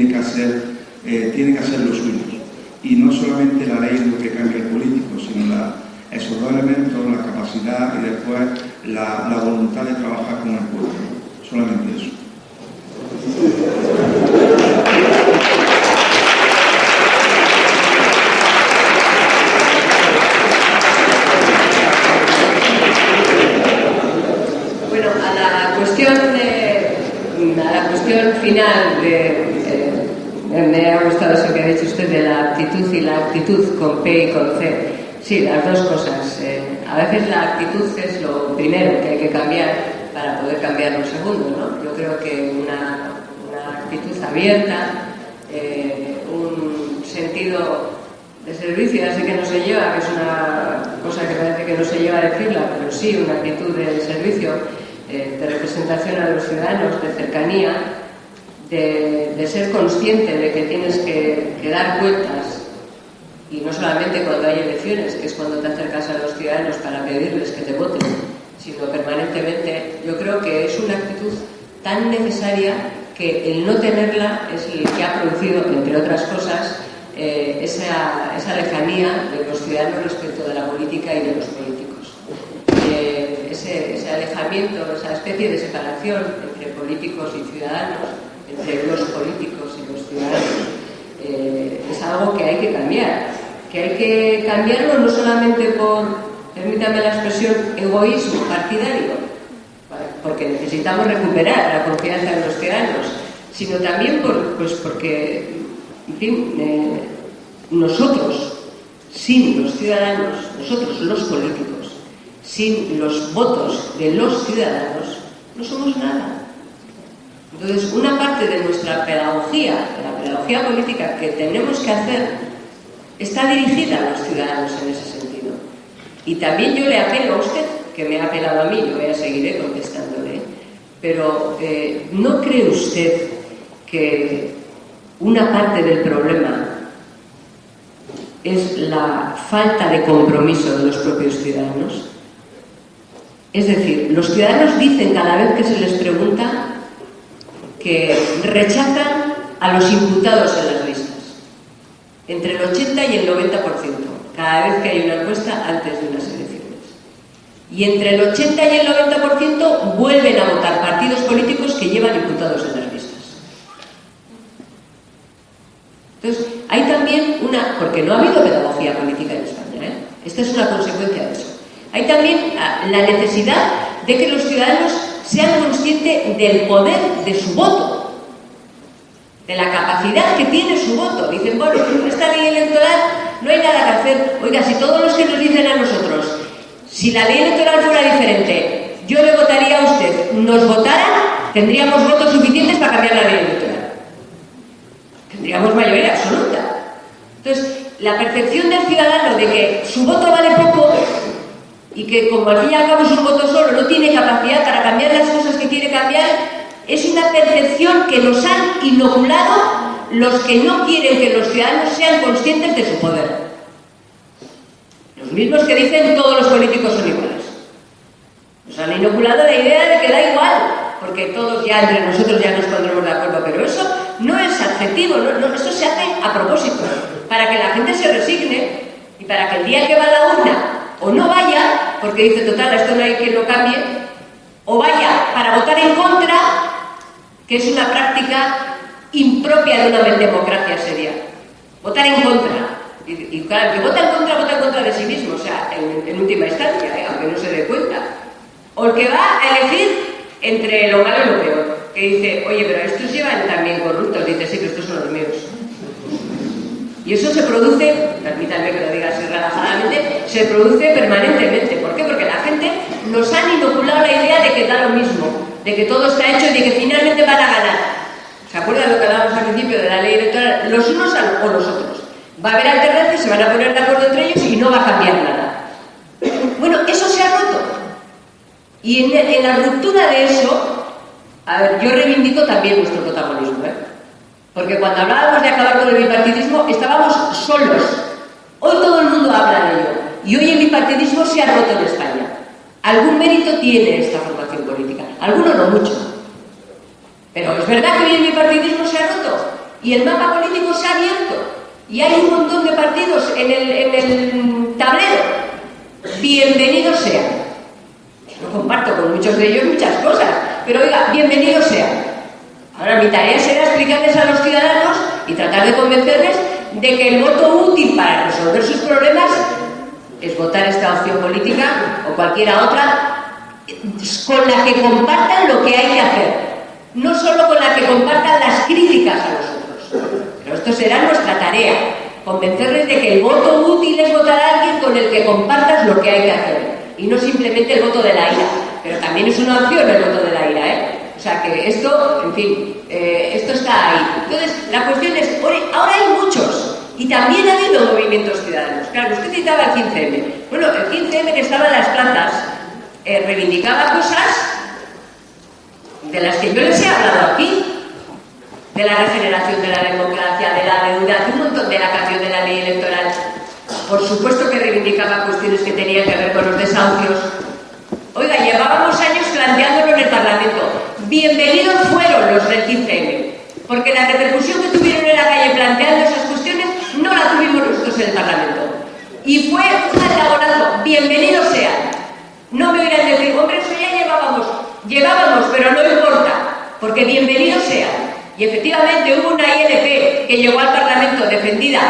que hacer lo suyo. Y no solamente la ley es lo que cambia el político, sino esos dos elementos, la capacidad y después la voluntad de trabajar con el pueblo. Solamente eso. cuestión final me ha gustado eso que ha dicho usted de la aptitud y la actitud con P y con C. Sí, las dos cosas. A veces la actitud es lo primero que hay que cambiar para poder cambiar lo segundo, ¿no? Yo creo que una actitud abierta, un sentido de servicio, ya sé que no se lleva, que es una cosa que parece que no se lleva a decirla, pero sí una actitud de servicio, de representación a los ciudadanos, de cercanía, de ser consciente de que tienes que dar cuentas, y no solamente cuando hay elecciones, que es cuando te acercas a los ciudadanos para pedirles que te voten, sino permanentemente. Yo creo que es una actitud tan necesaria que el no tenerla es el que ha producido, entre otras cosas, esa lejanía de los ciudadanos respecto de la política y de los políticos. Ese alejamiento, esa especie de separación entre políticos y ciudadanos, entre los políticos y los ciudadanos, es algo que hay que cambiar. Que hay que cambiarlo no solamente por, permítame la expresión, egoísmo partidario, porque necesitamos recuperar la confianza de los ciudadanos, sino también porque, en fin, nosotros, sin los ciudadanos, nosotros los políticos, sin los votos de los ciudadanos, no somos nada. Entonces, una parte de nuestra pedagogía, de la pedagogía política que tenemos que hacer, está dirigida a los ciudadanos en ese sentido. Y también yo le apelo a usted, que me ha apelado a mí, yo ya seguiré contestándole, pero ¿no cree usted que una parte del problema es la falta de compromiso de los propios ciudadanos? Es decir, los ciudadanos dicen cada vez que se les pregunta que rechazan a los imputados en las listas, entre el 80 y el 90%, cada vez que hay una encuesta antes de unas elecciones. Y entre el 80 y el 90% vuelven a votar partidos políticos que llevan imputados en las listas. Entonces, hay también porque no ha habido pedagogía política en España, esta es una consecuencia de eso. Hay también la necesidad de que los ciudadanos sean conscientes del poder de su voto, de la capacidad que tiene su voto. Dicen, bueno, con esta ley electoral no hay nada que hacer. Oiga, si todos los que nos dicen a nosotros, si la ley electoral fuera diferente, yo le votaría a usted, nos votaran, tendríamos votos suficientes para cambiar la ley electoral. Tendríamos mayoría absoluta. Entonces, la percepción del ciudadano de que su voto vale poco y que, como al fin y al cabo es un voto solo, no tiene capacidad para cambiar las cosas que quiere cambiar, es una percepción que nos han inoculado los que no quieren que los ciudadanos sean conscientes de su poder. Los mismos que dicen todos los políticos son iguales. Nos han inoculado la idea de que da igual, porque todos ya entre nosotros ya nos pondremos de acuerdo, pero eso no es adjetivo, eso se hace a propósito, para que la gente se resigne y para que el día que va a la urna o no vaya, porque dice, total, esto no hay quien lo cambie, o vaya para votar en contra, que es una práctica impropia de una democracia seria. Votar en contra. Y claro, el que vota en contra de sí mismo, o sea, en última instancia, aunque no se dé cuenta. O el que va a elegir entre lo malo y lo peor. Que dice, oye, pero estos llevan también corruptos. Dice, sí, pero estos son los míos. Y eso se produce, permítanme que lo diga así relajadamente, se produce permanentemente. ¿Por qué? Porque la gente nos han inoculado la idea de que da lo mismo, de que todo está hecho y de que finalmente van a ganar. ¿Se acuerdan de lo que hablábamos al principio de la ley electoral? Los unos o los otros. Va a haber alternancias, se van a poner de acuerdo entre ellos y no va a cambiar nada. Bueno, eso se ha roto. Y en la ruptura de eso, a ver, yo reivindico también nuestro protagonismo, porque cuando hablábamos de acabar con el bipartidismo estábamos solos. Hoy todo el mundo habla de ello. Y hoy el bipartidismo se ha roto en España. Algún mérito tiene esta formación política. Alguno no mucho. Pero es verdad que hoy el bipartidismo se ha roto. Y el mapa político se ha abierto. Y hay un montón de partidos en el tablero. Bienvenidos sean. Yo no comparto con muchos de ellos muchas cosas. Pero oiga, bienvenidos sean. Ahora mi tarea será explicarles a los ciudadanos y tratar de convencerles de que el voto útil para resolver sus problemas es votar esta opción política o cualquiera otra con la que compartan lo que hay que hacer. no solo con la que compartan las críticas a nosotros, pero esto será nuestra tarea, convencerles de que el voto útil es votar a alguien con el que compartas lo que hay que hacer, y no simplemente el voto de la ira, pero también es una opción el voto de la ira, O sea que esto, en fin, esto está ahí. Entonces, la cuestión es, ahora hay muchos, y también ha habido movimientos ciudadanos. Claro, usted citaba el 15M. Bueno, el 15M que estaba en las plazas reivindicaba cosas de las que yo les he hablado aquí, de la regeneración de la democracia, de la deuda, de un montón, de la cambio de la ley electoral. Por supuesto que reivindicaba cuestiones que tenían que ver con los desahucios. Oiga, llevábamos años planteándolo en el Parlamento. Bienvenidos fueron los del 15M, porque la repercusión que tuvieron en la calle planteando esas cuestiones no la tuvimos nosotros en el Parlamento. Y fue un aldabonazo. Bienvenidos sean. No me oirán decir, hombre, eso ya llevábamos, pero no importa, porque bienvenidos sean. Y efectivamente hubo una ILP que llegó al Parlamento defendida.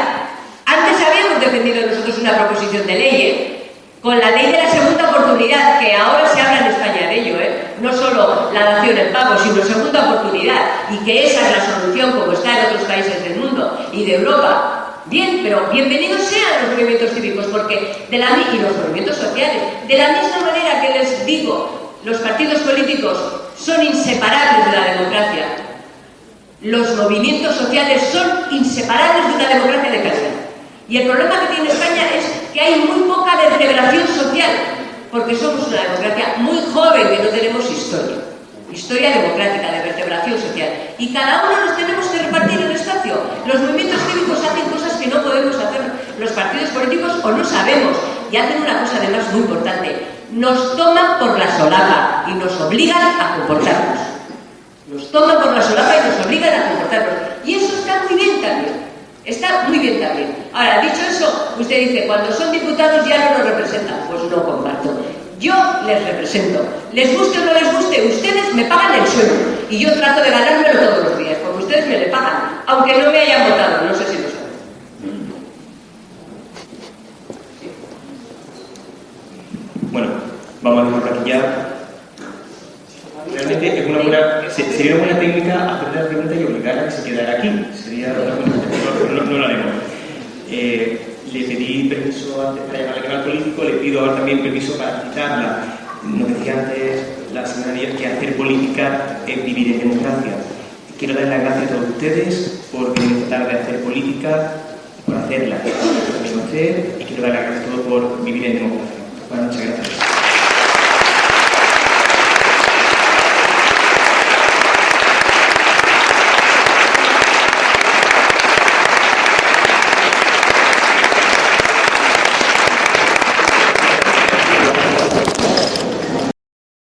Antes habíamos defendido nosotros una proposición de ley, con la ley de la segunda oportunidad, que ahora se habla en España de ello, no solo la dación en pago, sino segunda oportunidad, y que esa es la solución como está en otros países del mundo y de Europa. Bien, pero bienvenidos sean los movimientos cívicos, porque y los movimientos sociales, de la misma manera que les digo, los partidos políticos son inseparables de la democracia. Los movimientos sociales son inseparables de una democracia de calidad. Y el problema que tiene España es que hay muy poca vertebración social, porque somos una democracia muy joven, que no tenemos historia democrática, de vertebración social. Y cada uno nos tenemos que repartir el espacio. Los movimientos cívicos hacen cosas que no podemos hacer los partidos políticos o no sabemos. Y hacen una cosa además muy importante. Nos toman por la solapa y nos obligan a comportarnos. Nos toman por la solapa y nos obligan a comportarnos. Y eso está muy bien también. Está muy bien también. Ahora, dicho eso, usted dice, cuando son diputados ya no nos representan. Pues no comparto. Yo les represento. Les guste o no les guste, ustedes me pagan el sueldo. Y yo trato de ganármelo todos los días, porque ustedes me le pagan, aunque no me hayan votado. No sé si lo saben. Bueno, vamos a dejar por aquí ya. Realmente es sería una buena técnica hacerle la pregunta y obligarla a que se quedara aquí. Sería una buena técnica, pero no lo haremos. Le pedí permiso antes para llamar al canal político, le pido ahora también permiso para citarla. Nos decía antes la señora Díaz que hacer política es vivir en democracia. Quiero dar las gracias a todos ustedes por venir esta tarde a hacer política, por hacerla, por hacer, y quiero dar las gracias a todos por vivir en democracia. Bueno, muchas gracias.